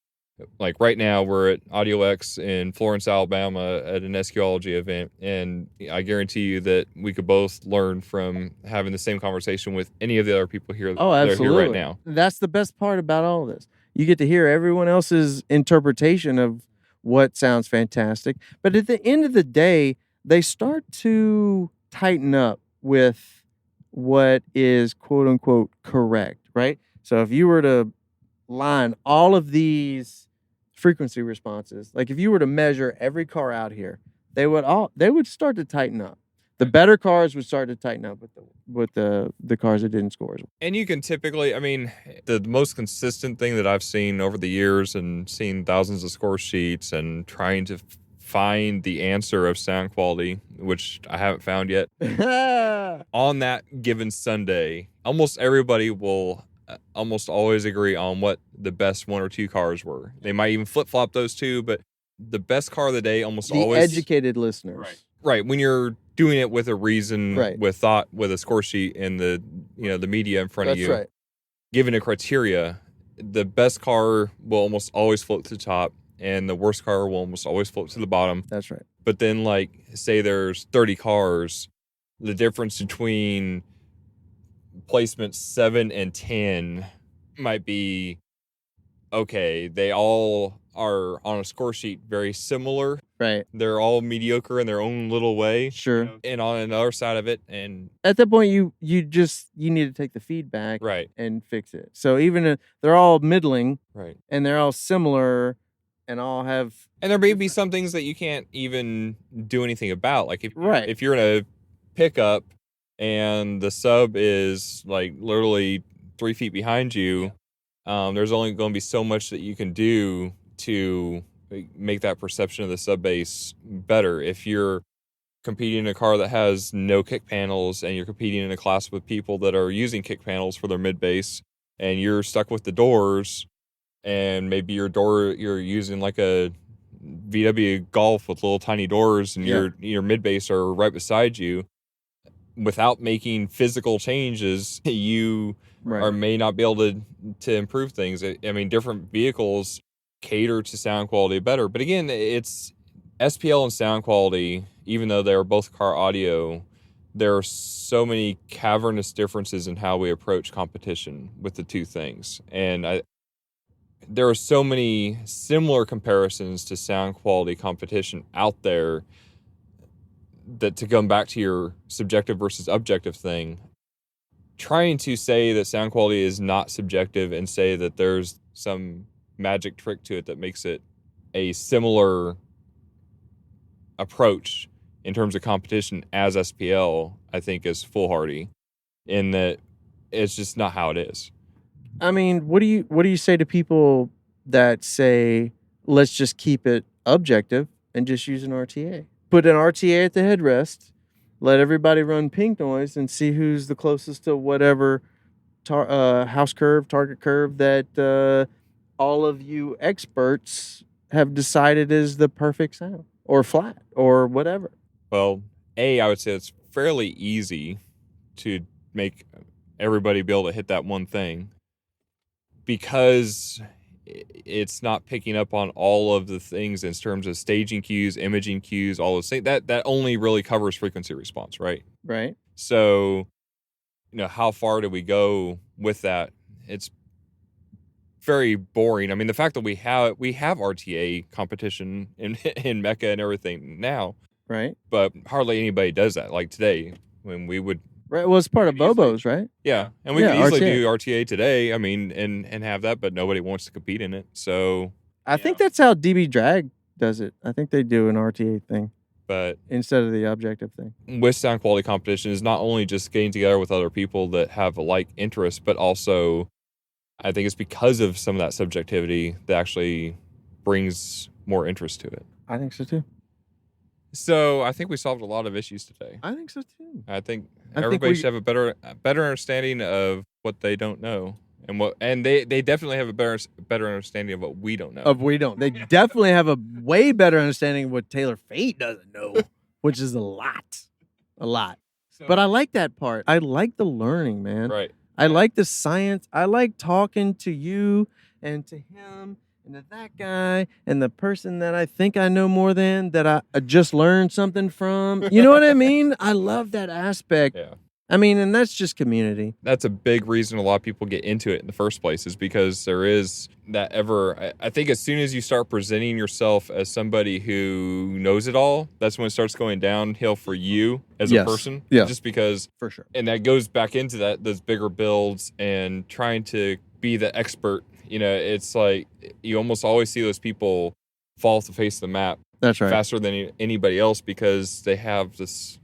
like right now we're at Audio X in Florence, Alabama at an SQology event, and I guarantee you that we could both learn from having the same conversation with any of the other people here that are here right now. That's the best part about all of this. You get to hear everyone else's interpretation of what sounds fantastic. But at the end of the day, they start to tighten up with what is quote unquote correct, right? So if you were to line all of these frequency responses, like if you were to measure every car out here, they would start to tighten up. The better cars would start to tighten up with the cars that didn't score as well. And you can typically, I mean, the most consistent thing that I've seen over the years and seen thousands of score sheets and trying to find the answer of sound quality, which I haven't found yet, on that given Sunday, almost everybody will almost always agree on what the best one or two cars were. They might even flip-flop those two, but the best car of the day almost always... The educated listeners. Right. When you're doing it with a reason, right, with thought, with a score sheet and the media in front of you. That's right. Given a criteria, the best car will almost always float to the top and the worst car will almost always float to the bottom. That's right. But then, like, say there's 30 cars, the difference between placements 7 and 10 might be, okay, they all are on a score sheet very similar. Right. They're all mediocre in their own little way. Sure. And on another side of it, and at that point you need to take the feedback, right, and fix it. So even if they're all middling, right, and they're all similar and all have, and there may be some things that you can't even do anything about. Like if you're in a pickup and the sub is like literally 3 feet behind you, there's only going to be so much that you can do to make that perception of the sub bass better. If you're competing in a car that has no kick panels and you're competing in a class with people that are using kick panels for their mid bass, and you're stuck with the doors, and maybe you're using like a VW Golf with little tiny doors, and your mid bass are right beside you, without making physical changes, you may not be able to improve things. I mean, different vehicles cater to sound quality better, but again, it's SPL and sound quality. Even though they are both car audio, there are so many cavernous differences in how we approach competition with the two things, and there are so many similar comparisons to sound quality competition out there that, to come back to your subjective versus objective thing, trying to say that sound quality is not subjective and say that there's some magic trick to it that makes it a similar approach in terms of competition as SPL, I think is foolhardy, in that it's just not how it is. I mean, what do you say to people that say, let's just keep it objective and just use an RTA? Put an RTA at the headrest, let everybody run pink noise, and see who's the closest to whatever house curve, target curve that all of you experts have decided is the perfect sound, or flat, or whatever. Well, I would say it's fairly easy to make everybody be able to hit that one thing, because it's not picking up on all of the things in terms of staging cues, imaging cues, all those things. That only really covers frequency response, right? Right. So, how far do we go with that? It's very boring. I mean, the fact that we have RTA competition in Mecca and everything now, right? But hardly anybody does that. Like today, when we would. Right, well, it's part of Bobo's, right? Yeah, and we could easily do RTA today. I mean, and have that, but nobody wants to compete in it. So I think that's how DB Drag does it. I think they do an RTA thing, but instead of the objective thing. With sound quality competition is not only just getting together with other people that have a like interest, but also I think it's because of some of that subjectivity that actually brings more interest to it. I think so too. So I think we solved a lot of issues today. I think so too. I think everybody should have a better understanding of what they don't know, and they definitely have a better understanding of what we don't know. They definitely have a way better understanding of what Taylor Fate doesn't know, which is a lot. So, but I like that part. I like the learning, man. Right. I like the science. I like talking to you and to him and to that guy and the person that I think I know more than, that I just learned something from. You know what I mean? I love that aspect. Yeah. I mean, and that's just community. That's a big reason a lot of people get into it in the first place, is because there is that I think as soon as you start presenting yourself as somebody who knows it all, that's when it starts going downhill for you as a person. Yeah. Just because. For sure. And that goes back into those bigger builds and trying to be the expert. It's like you almost always see those people fall off the face of the map. That's right. Faster than anybody else, because they have this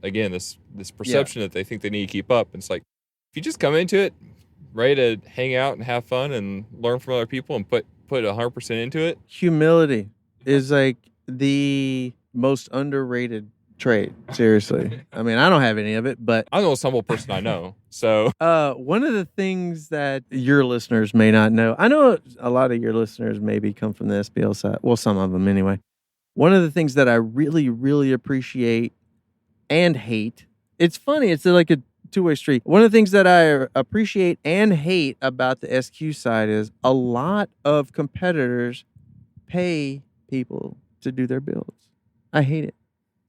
perception that they think they need to keep up. And it's like, if you just come into it ready to hang out and have fun and learn from other people and put 100% into it. Humility is like the most underrated trait. Seriously. I mean, I don't have any of it, but I'm the most humble person I know. So one of the things that your listeners may not know, I know a lot of your listeners maybe come from the SPL side. Well, some of them anyway. One of the things that I really, really appreciate and hate, it's funny, it's like a two-way street. One of the things that I appreciate and hate about the SQ side is a lot of competitors pay people to do their builds. I hate it.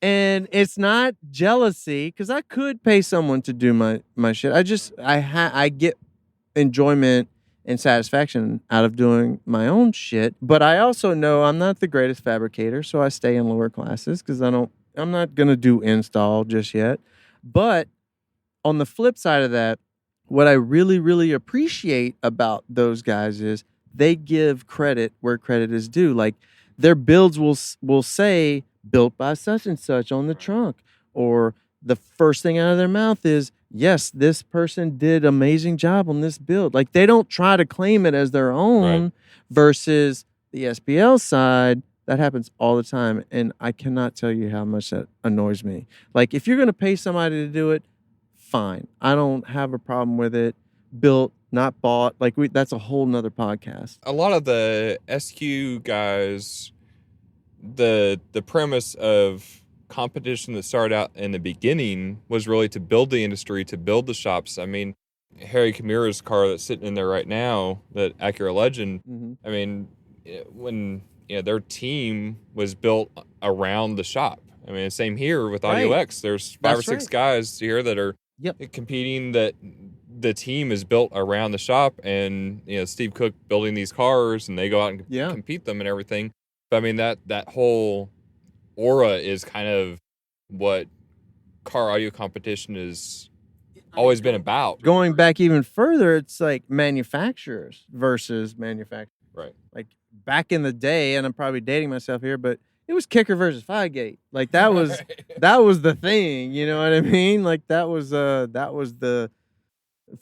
And it's not jealousy, because I could pay someone to do my shit. I get enjoyment and satisfaction out of doing my own shit. But I also know I'm not the greatest fabricator, so I stay in lower classes because I'm not going to do install just yet. But on the flip side of that, what I really, really appreciate about those guys is they give credit where credit is due. Like, their builds will say, built by such and such on the trunk, or the first thing out of their mouth is, yes, this person did amazing job on this build. Like, they don't try to claim it as their own, versus the SPL side, That happens all the time, and I cannot tell you how much that annoys me. Like, if you're gonna pay somebody to do it, fine. I don't have a problem with it. Built, not bought. Like, that's a whole nother podcast. A lot of the SQ guys, the premise of competition that started out in the beginning was really to build the industry, to build the shops. I mean, Harry Kimura's car that's sitting in there right now, that Acura Legend, I mean, when their team was built around the shop. I mean, same here with Audio X. There's five or six guys here that are competing, that the team is built around the shop, and Steve Cook building these cars, and they go out and compete them and everything. But I mean, that whole aura is kind of what car audio competition is always been about. Going back even further, it's like manufacturers versus manufacturers. Right. Like back in the day, and I'm probably dating myself here, but it was Kicker versus Figate. Like that was that was the thing. You know what I mean? Like that was the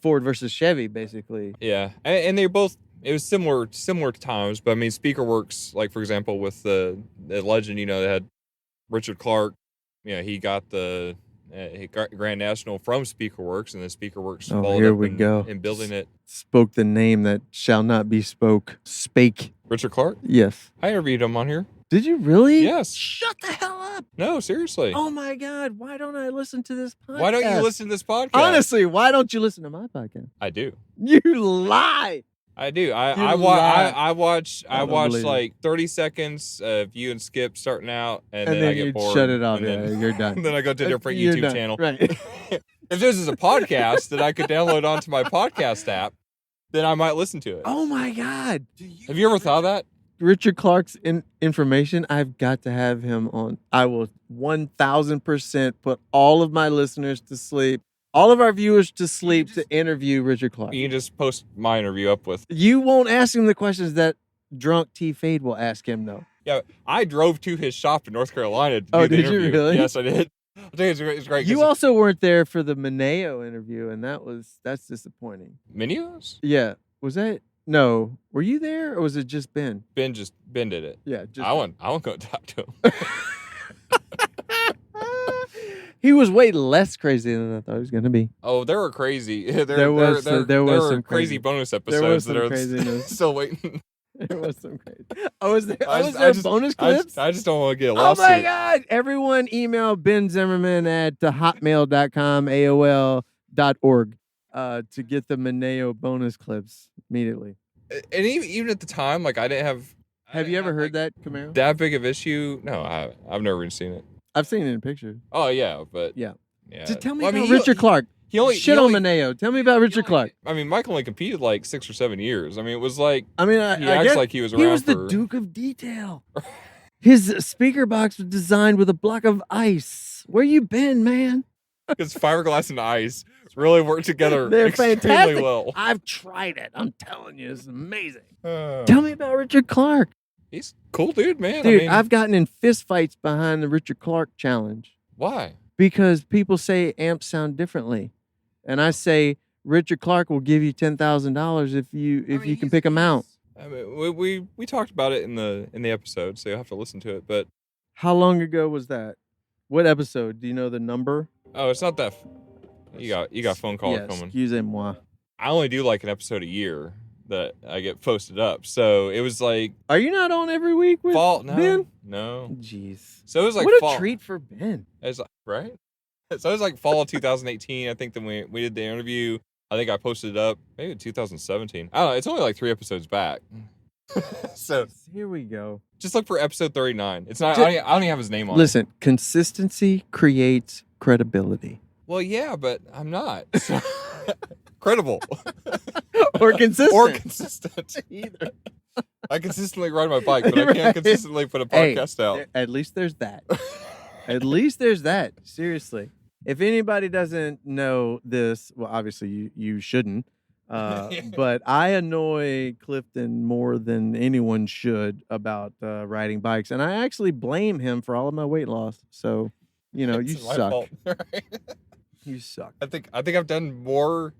Ford versus Chevy, basically. Yeah, and they both. It was similar times, but I mean, SpeakerWorks, like for example, with the Legend, they had Richard Clark. He got the Grand National from SpeakerWorks, and then SpeakerWorks followed up in building it. Spoke the name that shall not be spoke. Spake. Richard Clark? Yes. I interviewed him on here. Did you really? Yes. Shut the hell up. No, seriously. Oh my God. Why don't I listen to this podcast? Why don't you listen to this podcast? Honestly, why don't you listen to my podcast? I do. You lie. I do. I watch like 30 seconds of you and Skip starting out, and then I get bored. Shut it off. You're done. And then I go to a different YouTube channel. Right. If this is a podcast that I could download onto my podcast app, then I might listen to it. Oh my God. Have you ever thought of that? Richard Clark's information, I've got to have him on. I will 1,000% put all of my listeners to sleep, all of our viewers to sleep, to interview Richard Clark. You can just post my interview up with. You won't ask him the questions that drunk T Fade will ask him, though. Yeah, I drove to his shop in North Carolina to do the did interview. You really? Yes, I did. I think it's great. You also weren't there for the Mineo interview, and that's disappointing. Mineos? Yeah. Was that? No. Were you there, or was it just Ben? Ben did it. Yeah. I won't go talk to him. He was way less crazy than I thought he was going to be. Oh, there were crazy. There were some crazy bonus episodes that are still waiting. There was some crazy. Was there bonus clips? I just don't want to get a lawsuit. Oh my God. Everyone email Ben Zimmerman at hotmail.com, AOL.org to get the Mineo bonus clips immediately. And even at the time, like I didn't have... Have you ever heard that, Camaro? That big of issue? No, I've never even seen it. I've seen it in pictures. Oh, yeah, but... Yeah. Yeah. Just tell me about Richard Clark. On Mineo. Tell me about Richard Clark. I mean, Mike only competed like 6 or 7 years. I mean, it was like... I mean, he acts like he was around He was the Duke of Detail. His speaker box was designed with a block of ice. Where you been, man? Because fiberglass and ice really work together They're extremely fantastic. well. I've tried it. I'm telling you, it's amazing. Tell me about Richard Clark. He's a cool dude, man. Dude, I mean, I've gotten in fist fights behind the Richard Clark challenge. Why? Because people say amps sound differently. And I say Richard Clark will give you $10,000 if you can pick him out. I mean, we talked about it in the episode, so you'll have to listen to it. But how long ago was that? What episode? Do you know the number? Oh, it's not that. You got a phone call coming. Excusez-moi. I only do like an episode a year that I get posted up, so it was like. Are you not on every week with Ben? No. Jeez. So it was like what a treat for Ben. It's like, right. So it was like fall of 2018. I think that we did the interview. I think I posted it up maybe 2017. I don't know. It's only like 3 episodes back. So here we go. Just look for episode 39. It's not. I don't even have his name on. Listen, consistency creates credibility. Well, yeah, but I'm not credible or consistent. Or consistent either. I consistently ride my bike, but I can't consistently put a podcast out. At least there's that. At least there's that. Seriously. If anybody doesn't know this, well, obviously you shouldn't. But I annoy Clifton more than anyone should about riding bikes. And I actually blame him for all of my weight loss. So, you suck. Fault, right? You suck. I think I've done more.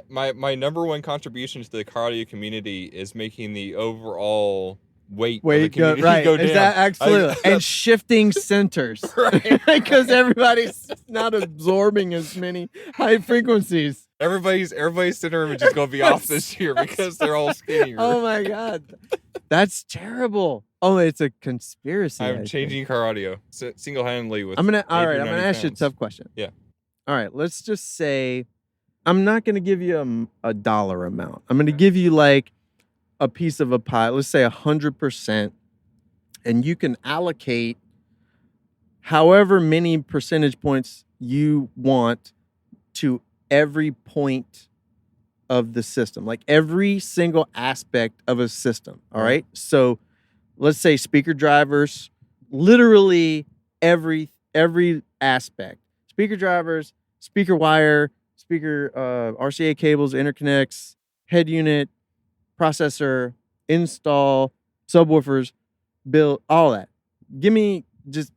My number one contribution to the car audio community is making the overall weight of the Wait, community right. go down. Is that absolutely? And shifting centers. Right. Because everybody's not absorbing as many high frequencies. Everybody's center image is going to be off this year because they're all skinnier. Oh my God. That's terrible. Oh, it's a conspiracy. I'm changing car audio single-handedly with. I'm gonna 80 or ask 90 you a pounds. tough question. Yeah. All right, let's just say I'm not gonna give you a dollar amount. I'm gonna give you like a piece of a pie. Let's say 100%, and you can allocate however many percentage points you want to every point of the system, like every single aspect of a system. All right. So let's say speaker drivers, literally every aspect. Speaker drivers, speaker wire, speaker RCA cables, interconnects, head unit, processor, install, subwoofers, build, all that. Give me, just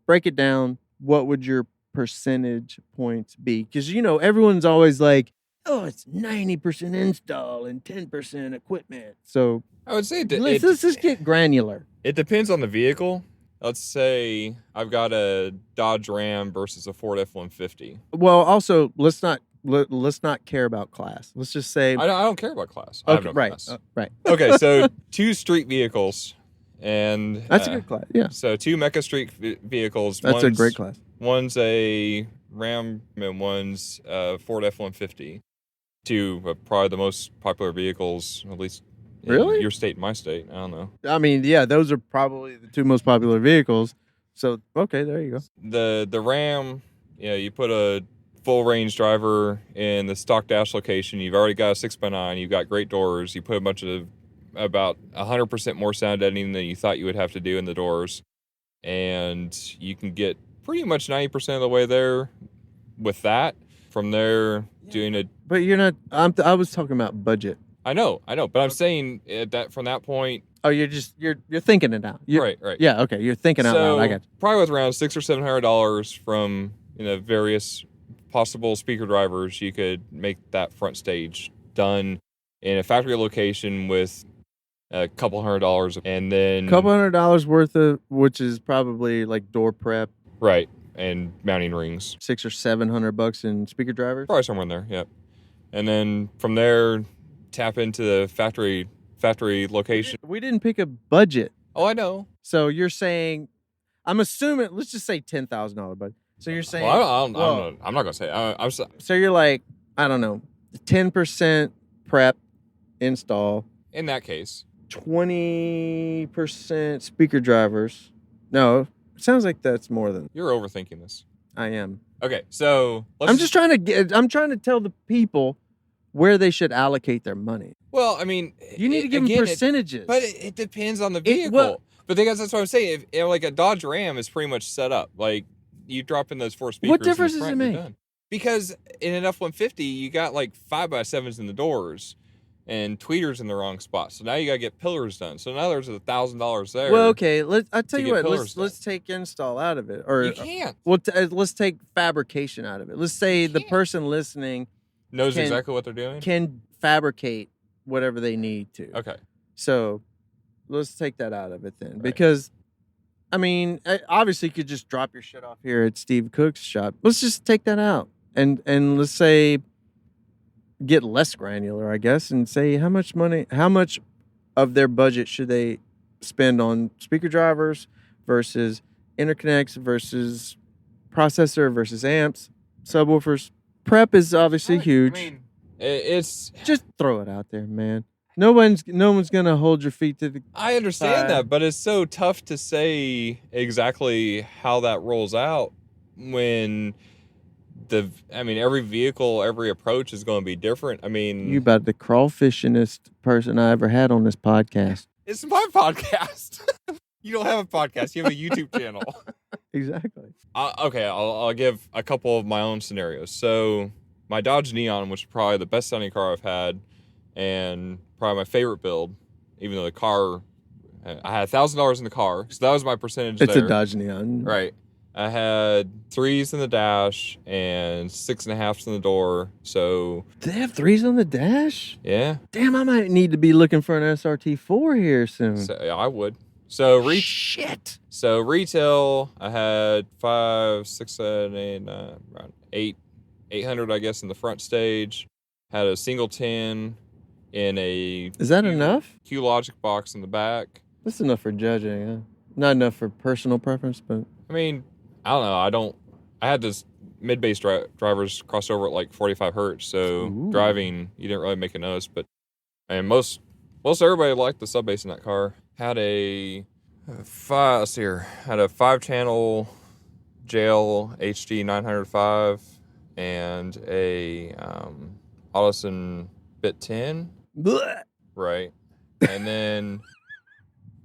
break it down. What would your percentage points be? Because, everyone's always like, oh, it's 90% install and 10% equipment. So I would say let's just get granular. It depends on the vehicle. Let's say I've got a Dodge Ram versus a Ford F-150. Well, also let's not care about class. Let's just say I don't care about class. I have no class. Right. Okay, so 2 street vehicles, and That's a good class. Yeah. So 2 Mecha street vehicles. That's a great class. One's a Ram and one's a Ford F-150. 2 of probably the most popular vehicles, at least in your state and my state. I don't know. I mean, yeah, those are probably the 2 most popular vehicles. So, okay, there you go. The Ram, you put a full range driver in the stock dash location. You've already got a 6x9. You've got great doors. You put a bunch of about 100% more sound editing than you thought you would have to do in the doors. And you can get pretty much 90% of the way there with that. From there, doing it. But you're not, I was talking about budget. I know, but I'm saying that from that point. Oh, you're thinking it out. Right. Yeah, okay, you're thinking out loud. I got you. Probably with around $600 or $700 from various possible speaker drivers, you could make that front stage done in a factory location with a couple $100, and then $200 worth of, which is probably like door prep. Right, and mounting rings. $600 or $700 in speaker drivers. Probably somewhere in there. Yep. And then from there, tap into the factory location. We didn't pick a budget. Oh, I know. So you're saying, I'm assuming, let's just say $10,000 budget. So you're saying, I'm not going to say. So you're like, I don't know, 10% prep install. In that case, 20% speaker drivers. No, it sounds like that's more than. You're overthinking this. I am. Okay, so I'm trying to tell the people where they should allocate their money. Well, I mean, you need to give them percentages. But it depends on the vehicle. But that's what I'm saying. If like a Dodge Ram is pretty much set up, like you drop in those 4 speakers. What difference does it make? Because in an F-150, you got like 5x7s in the doors and tweeters in the wrong spot. So now you got to get pillars done. So now there's $1,000 there. Well, okay. I'll tell you what. Let's take install out of it. Or you can't. Well, let's take fabrication out of it. Let's say the person listening knows exactly what they're doing. Can fabricate whatever they need to. Okay. So let's take that out of it then, because I mean, obviously you could just drop your shit off here at Steve Cook's shop. Let's just take that out and let's say get less granular, I guess, and say how much of their budget should they spend on speaker drivers versus interconnects versus processor versus amps, subwoofers. Prep is obviously huge. I mean, it's just throw it out there, man. No one's gonna hold your feet to the. I understand that, but it's so tough to say exactly how that rolls out when every vehicle, every approach is going to be different. I mean, you about the crawfishingest person I ever had on this podcast. It's my podcast. You don't have a podcast. You have a YouTube channel. Exactly. Okay, I'll give a couple of my own scenarios. So my Dodge Neon, which is probably the best sounding car I've had, and probably my favorite build, even though the car, I had $1,000 in the car, so that was my percentage. It's a Dodge Neon, right? I had 3s in the dash and 6.5s in the door. So Do they have 3s on the dash? yeah. Damn, I might need to be looking for an SRT4 here soon. So yeah, I would. So Shit. So retail, I had 5, 6, 7, 8, 9, around 800, I guess, in the front stage. Had a single 10 in a. Is that enough? Q-Logic box in the back. That's enough for judging, huh? Not enough for personal preference, but I mean, I don't know. I had this mid-bass drivers cross over at like 45 hertz, so driving, you didn't really make a notice. But and most everybody liked the sub bass in that car. Had a 5-channel JL HD 905 and a Audison Bit 10. Blech. Right. And then,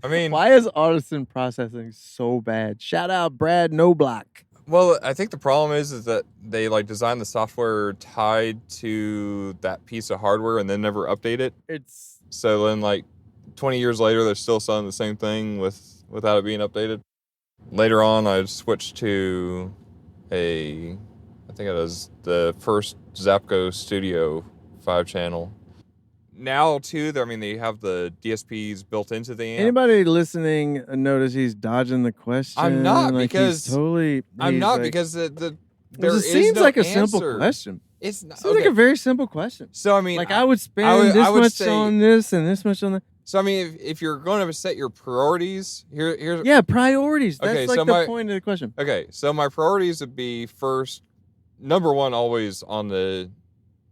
I mean, why is Audison processing so bad? Shout out Brad Noblock. Well, I think the problem is that they like design the software tied to that piece of hardware and then never update it. So then like 20 years later, they're still selling the same thing without it being updated. Later on, I switched to I think it was the first Zapco Studio 5-channel. Now, too, they have the DSPs built into the amp. Anybody listening notice he's dodging the question? I'm not, like because because it seems no like a answer. simple question. It's not, seems like a very simple question. So I mean, like I would spend this much on this and this much on that. So I mean, if you're going to set your priorities, here's priorities. That's okay, like so the point of the question. Okay, so my priorities would be first, number one, always on the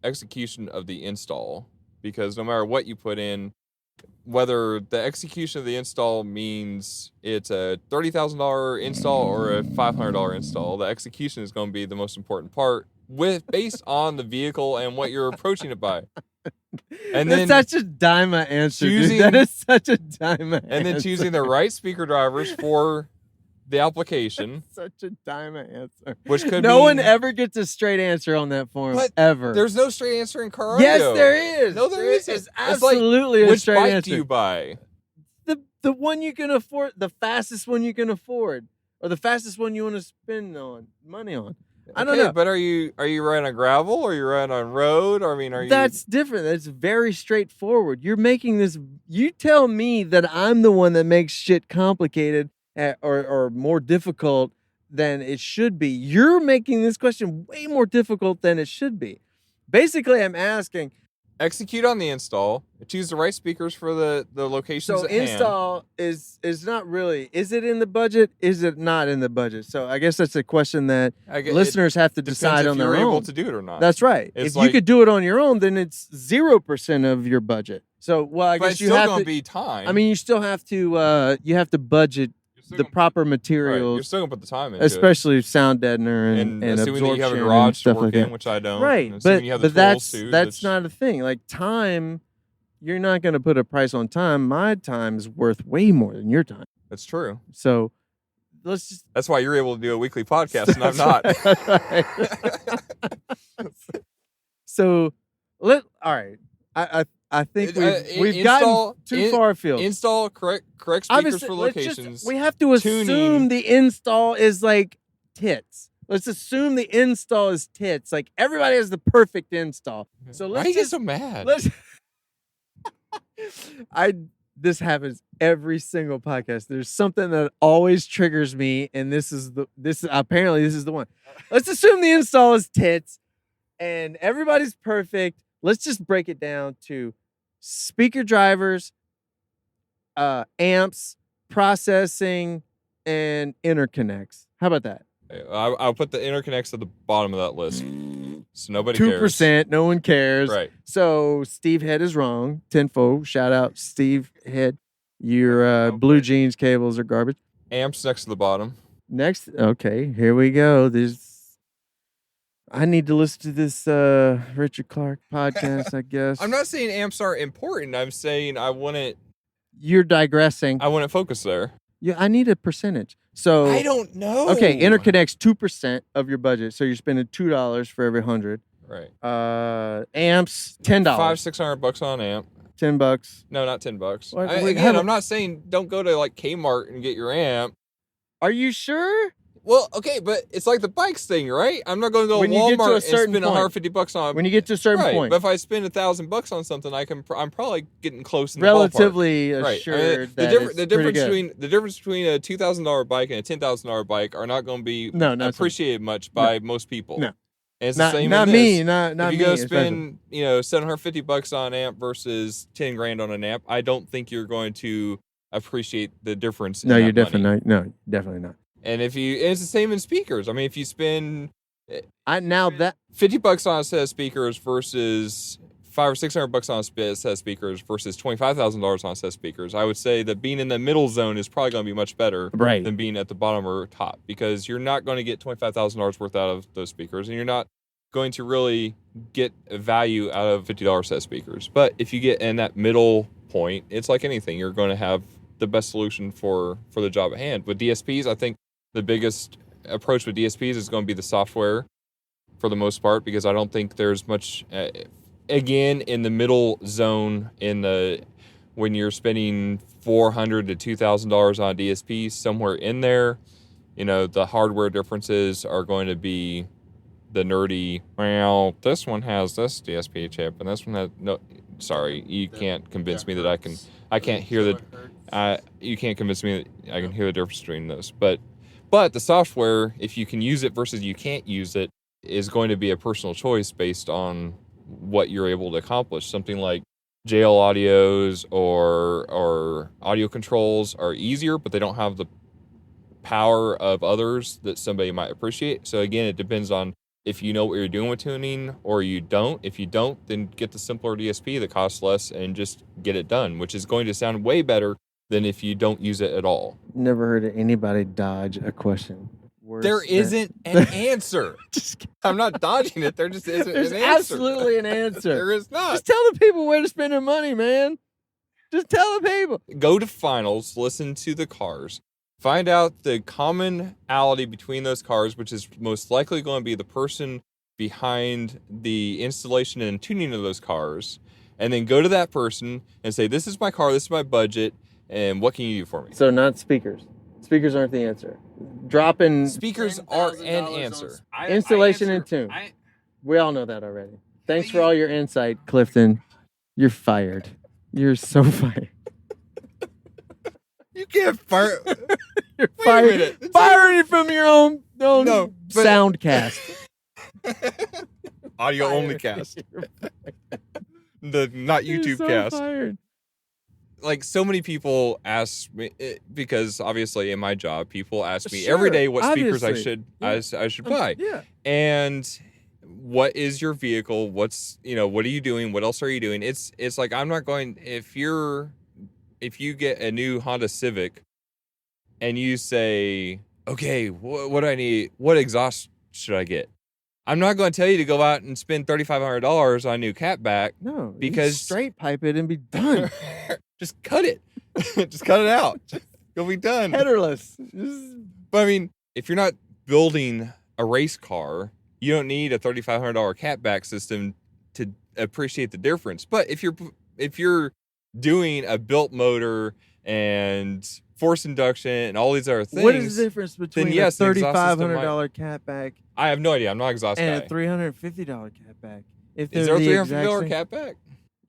execution of the install, because no matter what you put in, whether the execution of the install means it's a $30,000 install or a $500 install, the execution is going to be the most important part, based on the vehicle and what you're approaching it by. And that's such a Dyma answer. Dude. That is such a Dyma answer. And then choosing the right speaker drivers for the application. Such a Dyma answer. Which could no one ever gets a straight answer on that form. Ever. There's no straight answer in car audio. Yes, there is. No, there isn't. It's absolutely a straight answer. Which bike do you buy? The one you can afford, the fastest one you can afford, or the fastest one you want to spend money on. I don't know. But are you riding on gravel or are you riding on road? Or, are you? That's different. That's very straightforward. You're making this. You tell me that I'm the one that makes shit complicated or more difficult than it should be. You're making this question way more difficult than it should be. Basically, I'm asking. Execute on the install. Choose the right speakers for the locations at hand. So install is not really. Is it in the budget? Is it not in the budget? So I guess that's a question that listeners have to decide on their own. If you're able to do it or not. That's right. If you could do it on your own, then it's 0% of your budget. So I guess you have to. But it's still going to be time. I mean, you still have to. You have to budget the proper materials. Right. You're still gonna put the time into especially sound deadener and assuming absorption that you have a garage to work like in, which I don't. Right, but that's not a thing. Like time, you're not gonna put a price on time. My time is worth way more than your time. That's true. So let's just. That's why you're able to do a weekly podcast and I'm not. So all right. I think we've gotten too far afield. Install correct speakers for locations. We have to assume the install is like tits. Let's assume the install is tits. Like everybody has the perfect install. So let's Why do you get so mad? This happens every single podcast. There's something that always triggers me, and this is apparently this is the one. Let's assume the install is tits, and everybody's perfect. Let's just break it down to speaker drivers, amps, processing, and interconnects. How about that? I'll put the interconnects at the bottom of that list, so nobody 2%, cares. No one cares. Right. So Steve Head is wrong. Tenfold. Shout out Steve Head. Your blue jeans cables are garbage. Amps next to the bottom. Next. Okay, here we go. I need to listen to this Richard Clark podcast, I guess. I'm not saying amps aren't important. I'm saying I wouldn't. You're digressing. I wouldn't focus there. Yeah, I need a percentage. So I don't know. Okay, interconnects 2% of your budget, so you're spending $2 for every 100. Right. Amps $10. $500-$600 on amp. $10. No, not $10. What, Again, I'm not saying don't go to like Kmart and get your amp. Are you sure? Well, okay, but it's like the bikes thing, right? I'm not going to go to When you get to a Walmart and certain spend point. $150 on. When you get to a certain right, point. but if I spend $1,000 on something, I'm probably getting close in the Relatively ballpark. Right. assured the that difference it's pretty good. the difference between a $2,000 bike and a $10,000 bike are not going to be No, not so much. appreciated much by most people. No. And it's the same Not in me, this. not if you me, go especially. spend, $750 on an amp versus 10 grand on an amp, I don't think you're going to appreciate the difference. No, in you're that definitely money. not. No, definitely not. And it's the same in speakers. I mean, if you spend $50 on a set of speakers versus $500 or $600 on a set of speakers versus $25,000 on a set of speakers, I would say that being in the middle zone is probably going to be much better than being at the bottom or top, because you're not going to get $25,000 worth out of those speakers, and you're not going to really get value out of $50 set of speakers. But if you get in that middle point, it's like anything. You're going to have the best solution for the job at hand. With DSPs, I think the biggest approach with DSPs is going to be the software for the most part, because I don't think there's much, again, in the middle zone, when you're spending $400 to $2,000 on a DSP, somewhere in there, the hardware differences are going to be the nerdy, well, this one has this DSP chip and this one has no. Sorry, you can't convince me that I can't hear you can't convince me that I can hear the difference between those. But the software, if you can use it versus you can't use it, is going to be a personal choice based on what you're able to accomplish. Something like JL audios or audio controls are easier, but they don't have the power of others that somebody might appreciate. So again, it depends on if you know what you're doing with tuning or you don't. If you don't, then get the simpler DSP that costs less and just get it done, which is going to sound way better than if you don't use it at all. Never heard of anybody dodge a question. There isn't an answer. I'm not dodging it. There just isn't an answer. There's absolutely an answer. There is not. Just tell the people where to spend their money, man. Just tell the people. Go to finals, listen to the cars. Find out the commonality between those cars, which is most likely going to be the person behind the installation and tuning of those cars. And then go to that person and say, this is my car, this is my budget, and what can you do for me? So not speakers. Speakers aren't the answer. Dropping speakers are an answer. Installation and tune. We all know that already. Thanks for all your insight, Clifton. You're fired. You're so fired. You can't fire. You're fired. Firing from your own soundcast. Audio only cast. The not YouTube cast. Fired. Like, so many people ask me, because obviously in my job, people ask me every day what speakers I should buy. Yeah. And what is your vehicle? What are you doing? What else are you doing? It's like, I'm not going, if you get a new Honda Civic and you say, okay, what do I need? What exhaust should I get? I'm not going to tell you to go out and spend $3,500 on a new catback. No, because straight pipe it and be done. Just cut it. Just cut it out. You'll be done. Headerless. But I mean, if you're not building a race car, you don't need a $3,500 catback system to appreciate the difference. But if you're doing a built motor and force induction and all these other things, what is the difference between a $3,500 catback? I have no idea. I'm not an exhaust and guy. a $350 catback. Is there a $350 catback?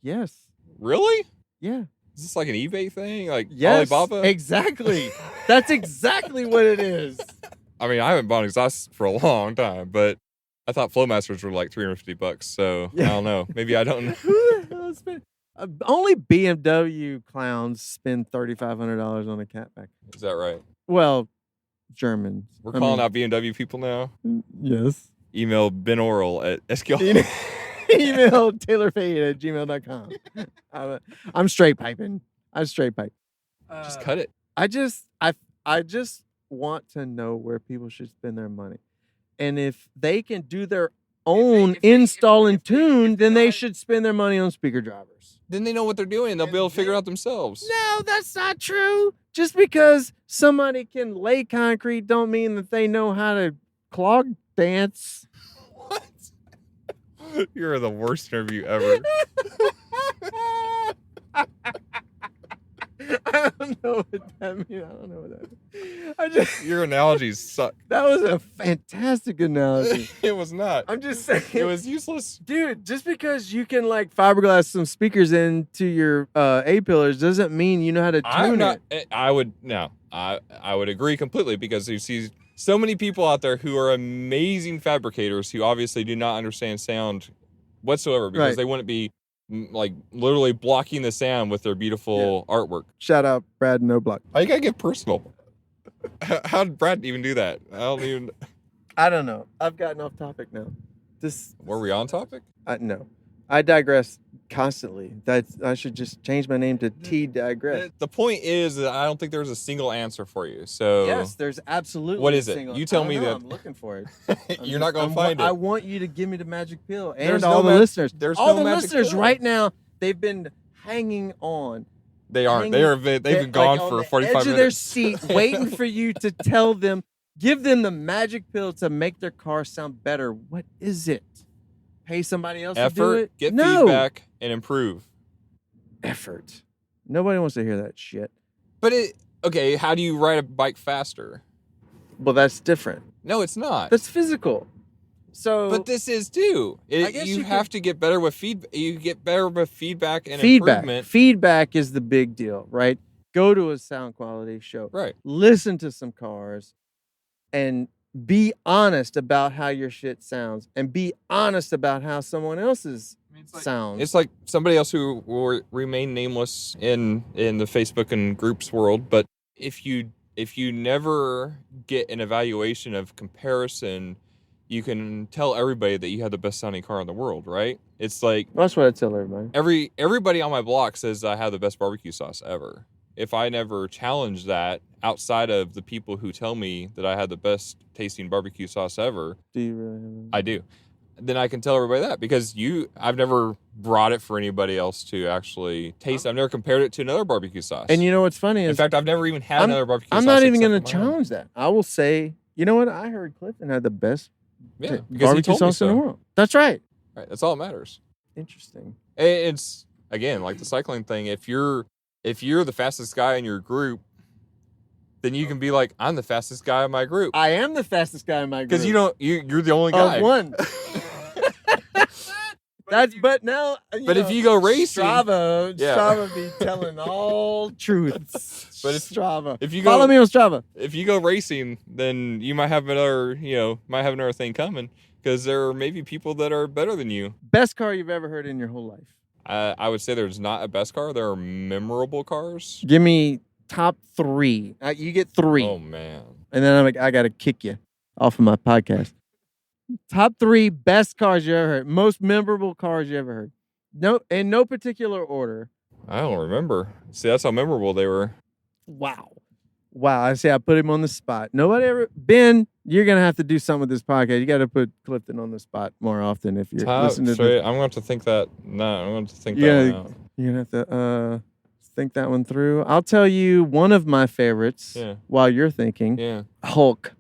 Yes. Really? Yeah. Is this like an eBay thing? Like yes, Alibaba? Exactly. That's exactly what it is. I mean, I haven't bought an exhaust for a long time, but I thought Flowmasters were like $350. So I don't know. Maybe I don't know. Who the hell spent? Only BMW clowns spend $3,500 on a catback. Is that right? Well, Germans. We're calling out BMW people now? Yes. Email Ben Oral at SQL. Email taylorfade@gmail.com. I'm straight piping. Just cut it. I just want to know where people should spend their money. And if they can do their own install and tune, then they should spend their money on speaker drivers. Then they know what they're doing. They'll be able to figure it out themselves. No, that's not true. Just because somebody can lay concrete don't mean that they know how to clog dance. What? You're the worst interview ever. I'm don't know what that means. I don't know what that means. I just Your analogies suck. That was a fantastic analogy. It was not. I'm just saying. It was useless. Dude, just because you can like fiberglass some speakers into your A pillars doesn't mean you know how to tune it. I would agree completely, because you see so many people out there who are amazing fabricators who obviously do not understand sound whatsoever, because they wouldn't be like literally blocking the sound with their beautiful artwork. Shout out Brad No Block. Why you gotta get personal? How did Brad even do that? I don't know. I've gotten off topic now. Were we on topic? No. I digress constantly. I should just change my name to T Digress. The point is that I don't think there's a single answer for you. So yes, there's absolutely. What is it? You tell me that. I'm looking for it. You're not gonna find it. I want you to give me the magic pill, and There's all no the listeners. There's all no the magic listeners pill. right now. They've been hanging on. They aren't. They've been gone like for on 45 edge minutes. of their seat, waiting for you to tell them, give them the magic pill to make their car sound better. What is it? Pay somebody else to do it? Get feedback, and improve. Effort. Nobody wants to hear that shit. But okay, how do you ride a bike faster? Well, that's different. No, it's not. That's physical. So, but this is too. I guess you have to get better with feedback. You get better with feedback and feedback. improvement. Feedback is the big deal, right? Go to a sound quality show. Right. Listen to some cars and be honest about how your shit sounds, and be honest about how someone else's sounds. It's like somebody else who will remain nameless in the Facebook and groups world. But if you never get an evaluation of comparison, you can tell everybody that you have the best sounding car in the world, right? It's like, that's what I tell everybody. Everybody on my block says I have the best barbecue sauce ever. If I never challenge that outside of the people who tell me that I had the best tasting barbecue sauce ever, do you really? I do. Then I can tell everybody that, because I've never brought it for anybody else to actually taste. I've never compared it to another barbecue sauce. And you know what's funny is, in fact, I've never even had another barbecue sauce. I'm not even going to challenge that. I will say, you know what? I heard Clifton had the best barbecue sauce in the world. That's right. Right. That's all that matters. Interesting. It's, again, like the cycling thing. If you're the fastest guy in your group, then you can be like, I'm the fastest guy in my group. I am the fastest guy in my group. Because you're the only guy. Of one. But now. But if you go racing, Strava be telling all truths. But Strava. If you follow me on Strava. If you go racing, then you might have another thing coming, because there are maybe people that are better than you. Best car you've ever heard in your whole life? I would say there's not a best car. There are memorable cars. Give me top 3. You get 3. Oh man. And then I got to kick you off of my podcast. Top 3 best cars you ever heard. Most memorable cars you ever heard. No, in no particular order. I don't remember. See, that's how memorable they were. Wow. I say I put him on the spot. Nobody ever. Ben, you're gonna have to do something with this podcast. You got to put Clifton on the spot more often if you're listening to this. I'm going to have to think that. No, I'm going to think that one out. You're gonna have to think that one through. I'll tell you one of my favorites. While you're thinking. Yeah. Hulk,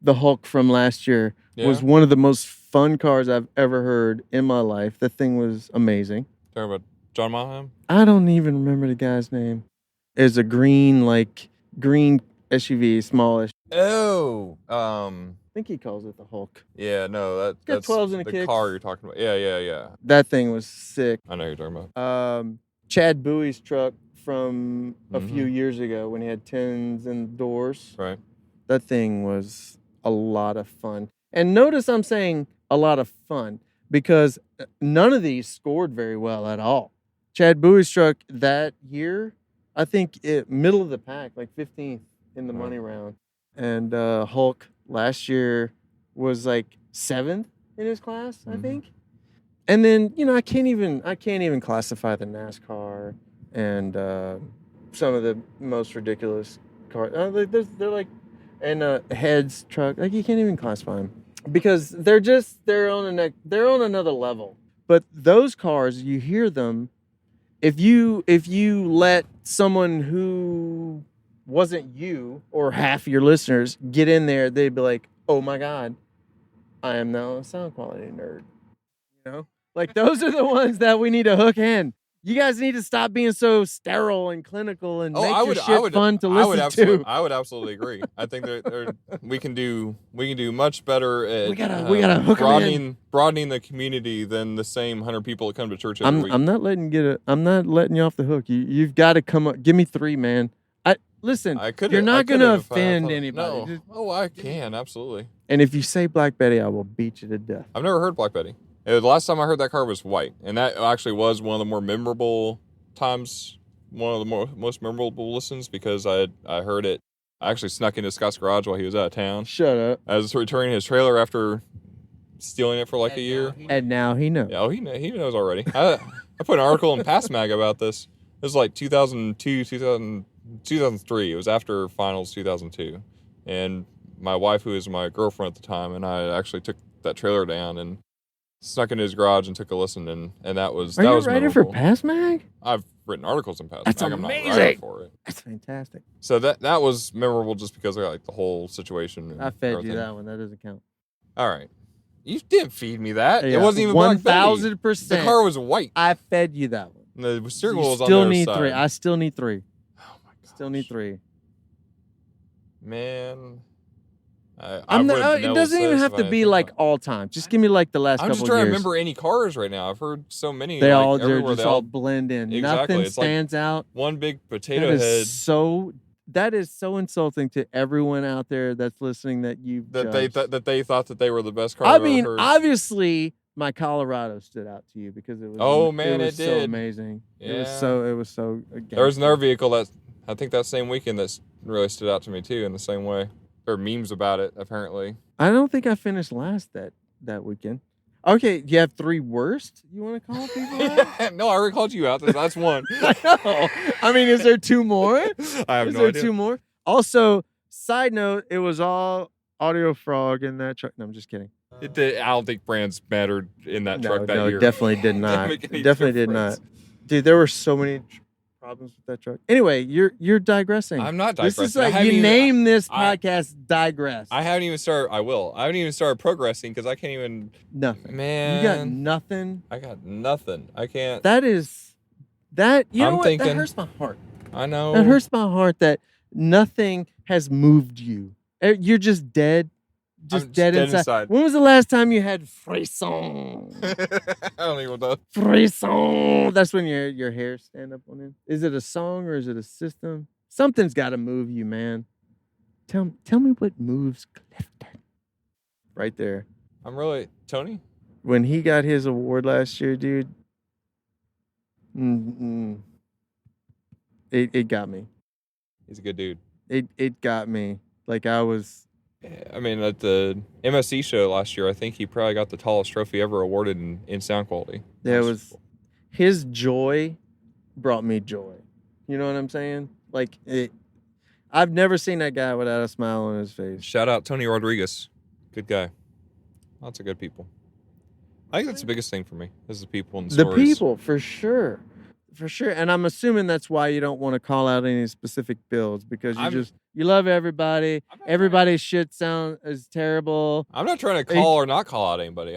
the Hulk from last year. Yeah. Was one of the most fun cars I've ever heard in my life. That thing was amazing. Talking about John Maham? I don't even remember the guy's name. It's a green SUV, smallish. Oh, I think he calls it the Hulk. Yeah, no, that's 12s and the kicks. car you're talking about. Yeah. That thing was sick. I know who you're talking about. Chad Bowie's truck from a few years ago when he had tins and doors. Right. That thing was a lot of fun. And notice I'm saying a lot of fun, because none of these scored very well at all. Chad Bowie's truck that year, I think middle of the pack, like 15th in the money round. And Hulk last year was like 7th in his class, I think. And then, I can't even classify the NASCAR and some of the most ridiculous cars. They're like, and Head's truck, like you can't even classify them, because they're on another level. But those cars, you hear them, if you let someone who wasn't you or half your listeners get in there, they'd be like, oh my God, I am now a sound quality nerd. Like those are the ones that we need to hook in. You guys need to stop being so sterile and clinical and Oh, make your shit fun to listen to. I would absolutely agree. I think we can do much better at We gotta hook 'em in. broadening the community than the same 100 people that come to church every week. I'm not letting you off the hook. You've got to come up. Give me 3, man. Listen. You're not gonna offend anybody. No, I can absolutely. And if you say Black Betty, I will beat you to death. I've never heard Black Betty. The last time I heard that car was White, and that actually was one of the more memorable times, one of the most memorable listens, because I heard it. I actually snuck into Scott's garage while he was out of town. Shut up. I was returning his trailer after stealing it for like a year. And now he knows. Yeah, he knows already. I put an article in Pass Mag about this. This was like 2002, 2003. It was after finals 2002, and my wife, who was my girlfriend at the time, and I actually took that trailer down and snuck into his garage and took a listen, and that was Are that you was a writer memorable. for Pass Mag? I've written articles in Pass That's Mag. I'm not a amazing. writer for it. That's fantastic. So that was memorable just because of like the whole situation. And I fed everything. you that one. That doesn't count. All right, you didn't feed me that. Yeah, It wasn't even Black Betty. 1,000%. The car was white. I fed you that one. And the steering wheel was on still the other need side. 3. I still need 3. Oh my god. Still need 3. Man. It doesn't even have to be like all time. Just give me like the last couple I'm of just years. trying to remember any cars right now. I've heard so many. They're everywhere. just all blend in. Exactly. Nothing It's like stands out. one big potato head. That is so insulting to everyone out there that's listening that you That they thought that they were the best car. I I've mean, ever heard. obviously, my Colorado stood out to you because it was. Oh, man, it was it so did. amazing. Yeah. It was so. There was another vehicle that I think that same weekend that really stood out to me too in the same way. There are memes about it apparently. I don't think I finished last that weekend. Okay, do you have 3 worst you want to call people out? No, I already called you out. That's one. I know. I mean, is there 2 more? I have Is no there idea. 2 more? Also, side note, it was all Audio Frog in that truck. No, I'm just kidding. I don't think brands mattered in that truck that year. No, definitely did not. Definitely did not. Dude, there were so many problems with that truck. Anyway, you're digressing. I'm not digressing. This is like you name this podcast digress. I haven't even started. I will. I haven't even started progressing because I can't even. Nothing. Man, you got nothing. I got nothing. I can't. That is that. You know I'm what? thinking, that hurts my heart. I know. That hurts my heart that nothing has moved you. You're just dead. Just dead inside. When was the last time you had frisson? I don't even know. Frisson. That's when your hair stand up on end. Is it a song or is it a system? Something's got to move you, man. Tell me what moves Clifton. Right there. I'm really Tony. When he got his award last year, dude. It got me. He's a good dude. It got me. Like I was. I mean, at the MSC show last year, I think he probably got the tallest trophy ever awarded in sound quality. Yeah, it was his joy brought me joy. You know what I'm saying? Like I've never seen that guy without a smile on his face. Shout out Tony Rodriguez. Good guy. Lots of good people. I think that's the biggest thing for me is the people and the stories. The people, for sure. For sure. And I'm assuming that's why you don't want to call out any specific builds because you love everybody. Everybody's shit is terrible. I'm not trying to call or not call out anybody.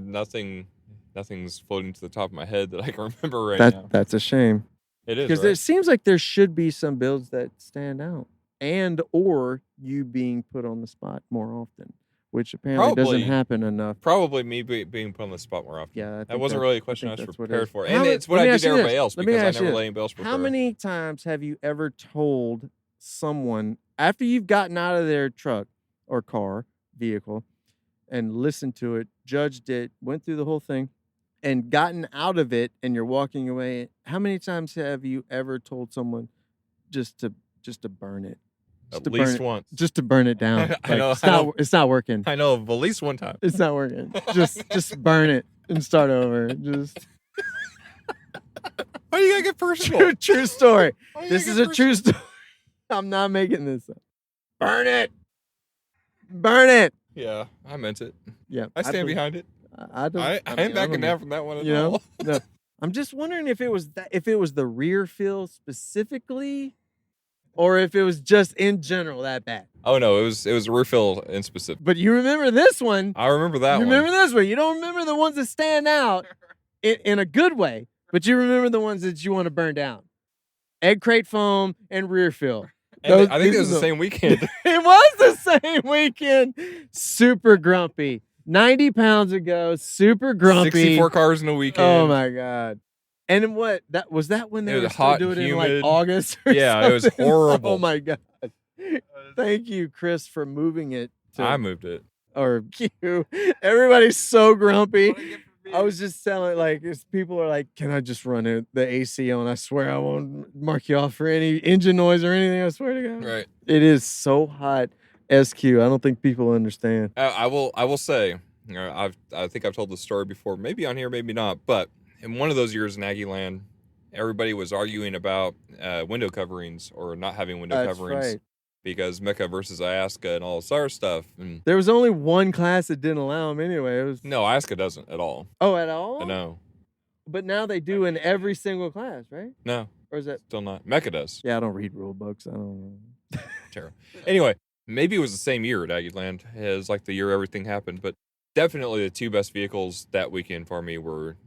Nothing's floating to the top of my head that I can remember now. That's a shame. It is. Because it seems like there should be some builds that stand out and or you being put on the spot more often, which apparently doesn't happen enough. Probably me being put on the spot more often. Yeah, that wasn't really a question I was prepared for. And it's what I do to everybody else because I never let anybody else prepare. How many times have you ever told someone after you've gotten out of their truck or car, vehicle, and listened to it, judged it, went through the whole thing, and gotten out of it and you're walking away, how many times have you ever told someone just to burn it? At least once. Just to burn it down. Like, it's not working. I know of at least one time. It's not working. Just burn it and start over. Just why do you gotta get personal? True story. This is a true story. I'm not making this up. Burn it. Burn it. Yeah, I meant it. Yeah. I stand behind it. I ain't backing down from that one at all. No. I'm just wondering if it was the rear fill specifically, or if it was just in general that bad. Oh no, it was a refill in specific. But you remember this one. I remember that one. You remember this one. You don't remember the ones that stand out. in a good way, but you remember the ones that you want to burn down. Egg crate foam and rear fill. And I think it was the same weekend. It was the same weekend. Super grumpy. 90 pounds ago, super grumpy. 64 cars in a weekend. Oh my God. And what was that when they It were was hot doing and it in humid. like August? Yeah, something? it was horrible. Oh my God. Thank you, Chris, for moving it. I moved it. Or you. Everybody's so grumpy. I was just telling, like, people are like, can I just run the AC on? I swear I won't mark you off for any engine noise or anything. I swear to God. Right. It is so hot. SQ. I don't think people understand. I will say, I think I've told this story before, maybe on here, maybe not, but in one of those years in Aggie Land, everybody was arguing about window coverings or not having window coverings. Right. Because Mecca versus Ayaska and all this other stuff. And there was only one class that didn't allow them anyway. It was no, Ayaska doesn't at all. Oh, at all? No. But now they do in every single class, right? No. Or is that still not? Mecca does. Yeah, I don't read rule books. I don't know. Terrible. Anyway, maybe it was the same year at Aggie Land as like the year everything happened, but definitely the two best vehicles that weekend for me were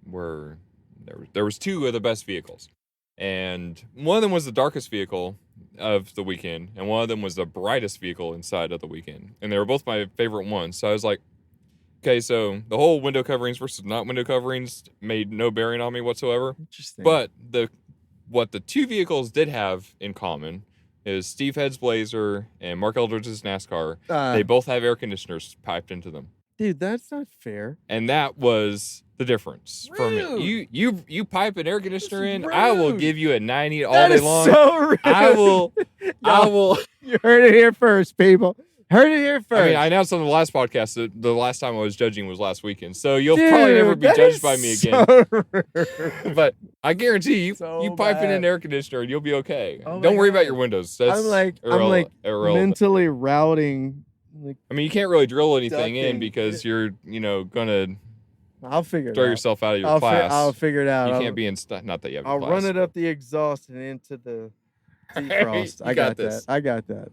there was two of the best vehicles. And one of them was the darkest vehicle of the weekend, and one of them was the brightest vehicle inside of the weekend. And they were both my favorite ones. So I was like, okay, so the whole window coverings versus not window coverings made no bearing on me whatsoever. Interesting. But what the two vehicles did have in common is Steve Head's Blazer and Mark Eldridge's NASCAR. They both have air conditioners piped into them. Dude, that's not fair. And that was the difference for me. You pipe an air conditioner in, I will give you a 90 all day long. So rude. I will. You heard it here first, people. Heard it here first. I mean, I announced on the last podcast that the last time I was judging was last weekend, so you'll probably never be judged by me again. But I guarantee you, you pipe in an air conditioner and you'll be okay. Don't worry about your windows. That's I'm like mentally routing. Like, I mean, you can't really drill anything in because you're, gonna. I'll figure it throw out. yourself out of your class. I'll figure it out. You can't be in not that you have. I'll class. run it up the exhaust and into the defrost. I got that. I got that.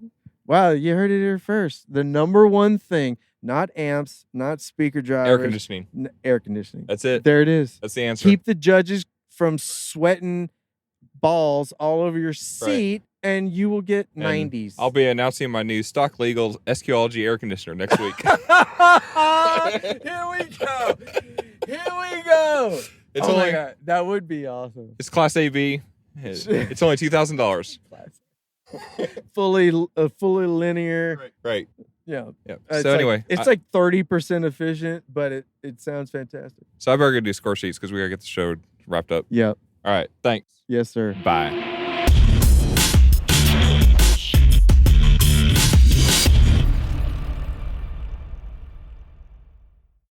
Wow, you heard it here first. The number one thing, not amps, not speaker drivers. Air conditioning. Air conditioning. That's it. There it is. That's the answer. Keep the judges from sweating balls all over your seat, and you will get 90s. I'll be announcing my new stock legal SQLG air conditioner next week. Here we go. Here we go. It's my God. That would be awesome. It's Class AB. It's only $2,000. fully linear. Right. Yeah. So anyway, it's like 30% efficient, but it sounds fantastic. So I better go do score sheets because we gotta get the show wrapped up. Yep. All right. Thanks. Yes, sir. Bye.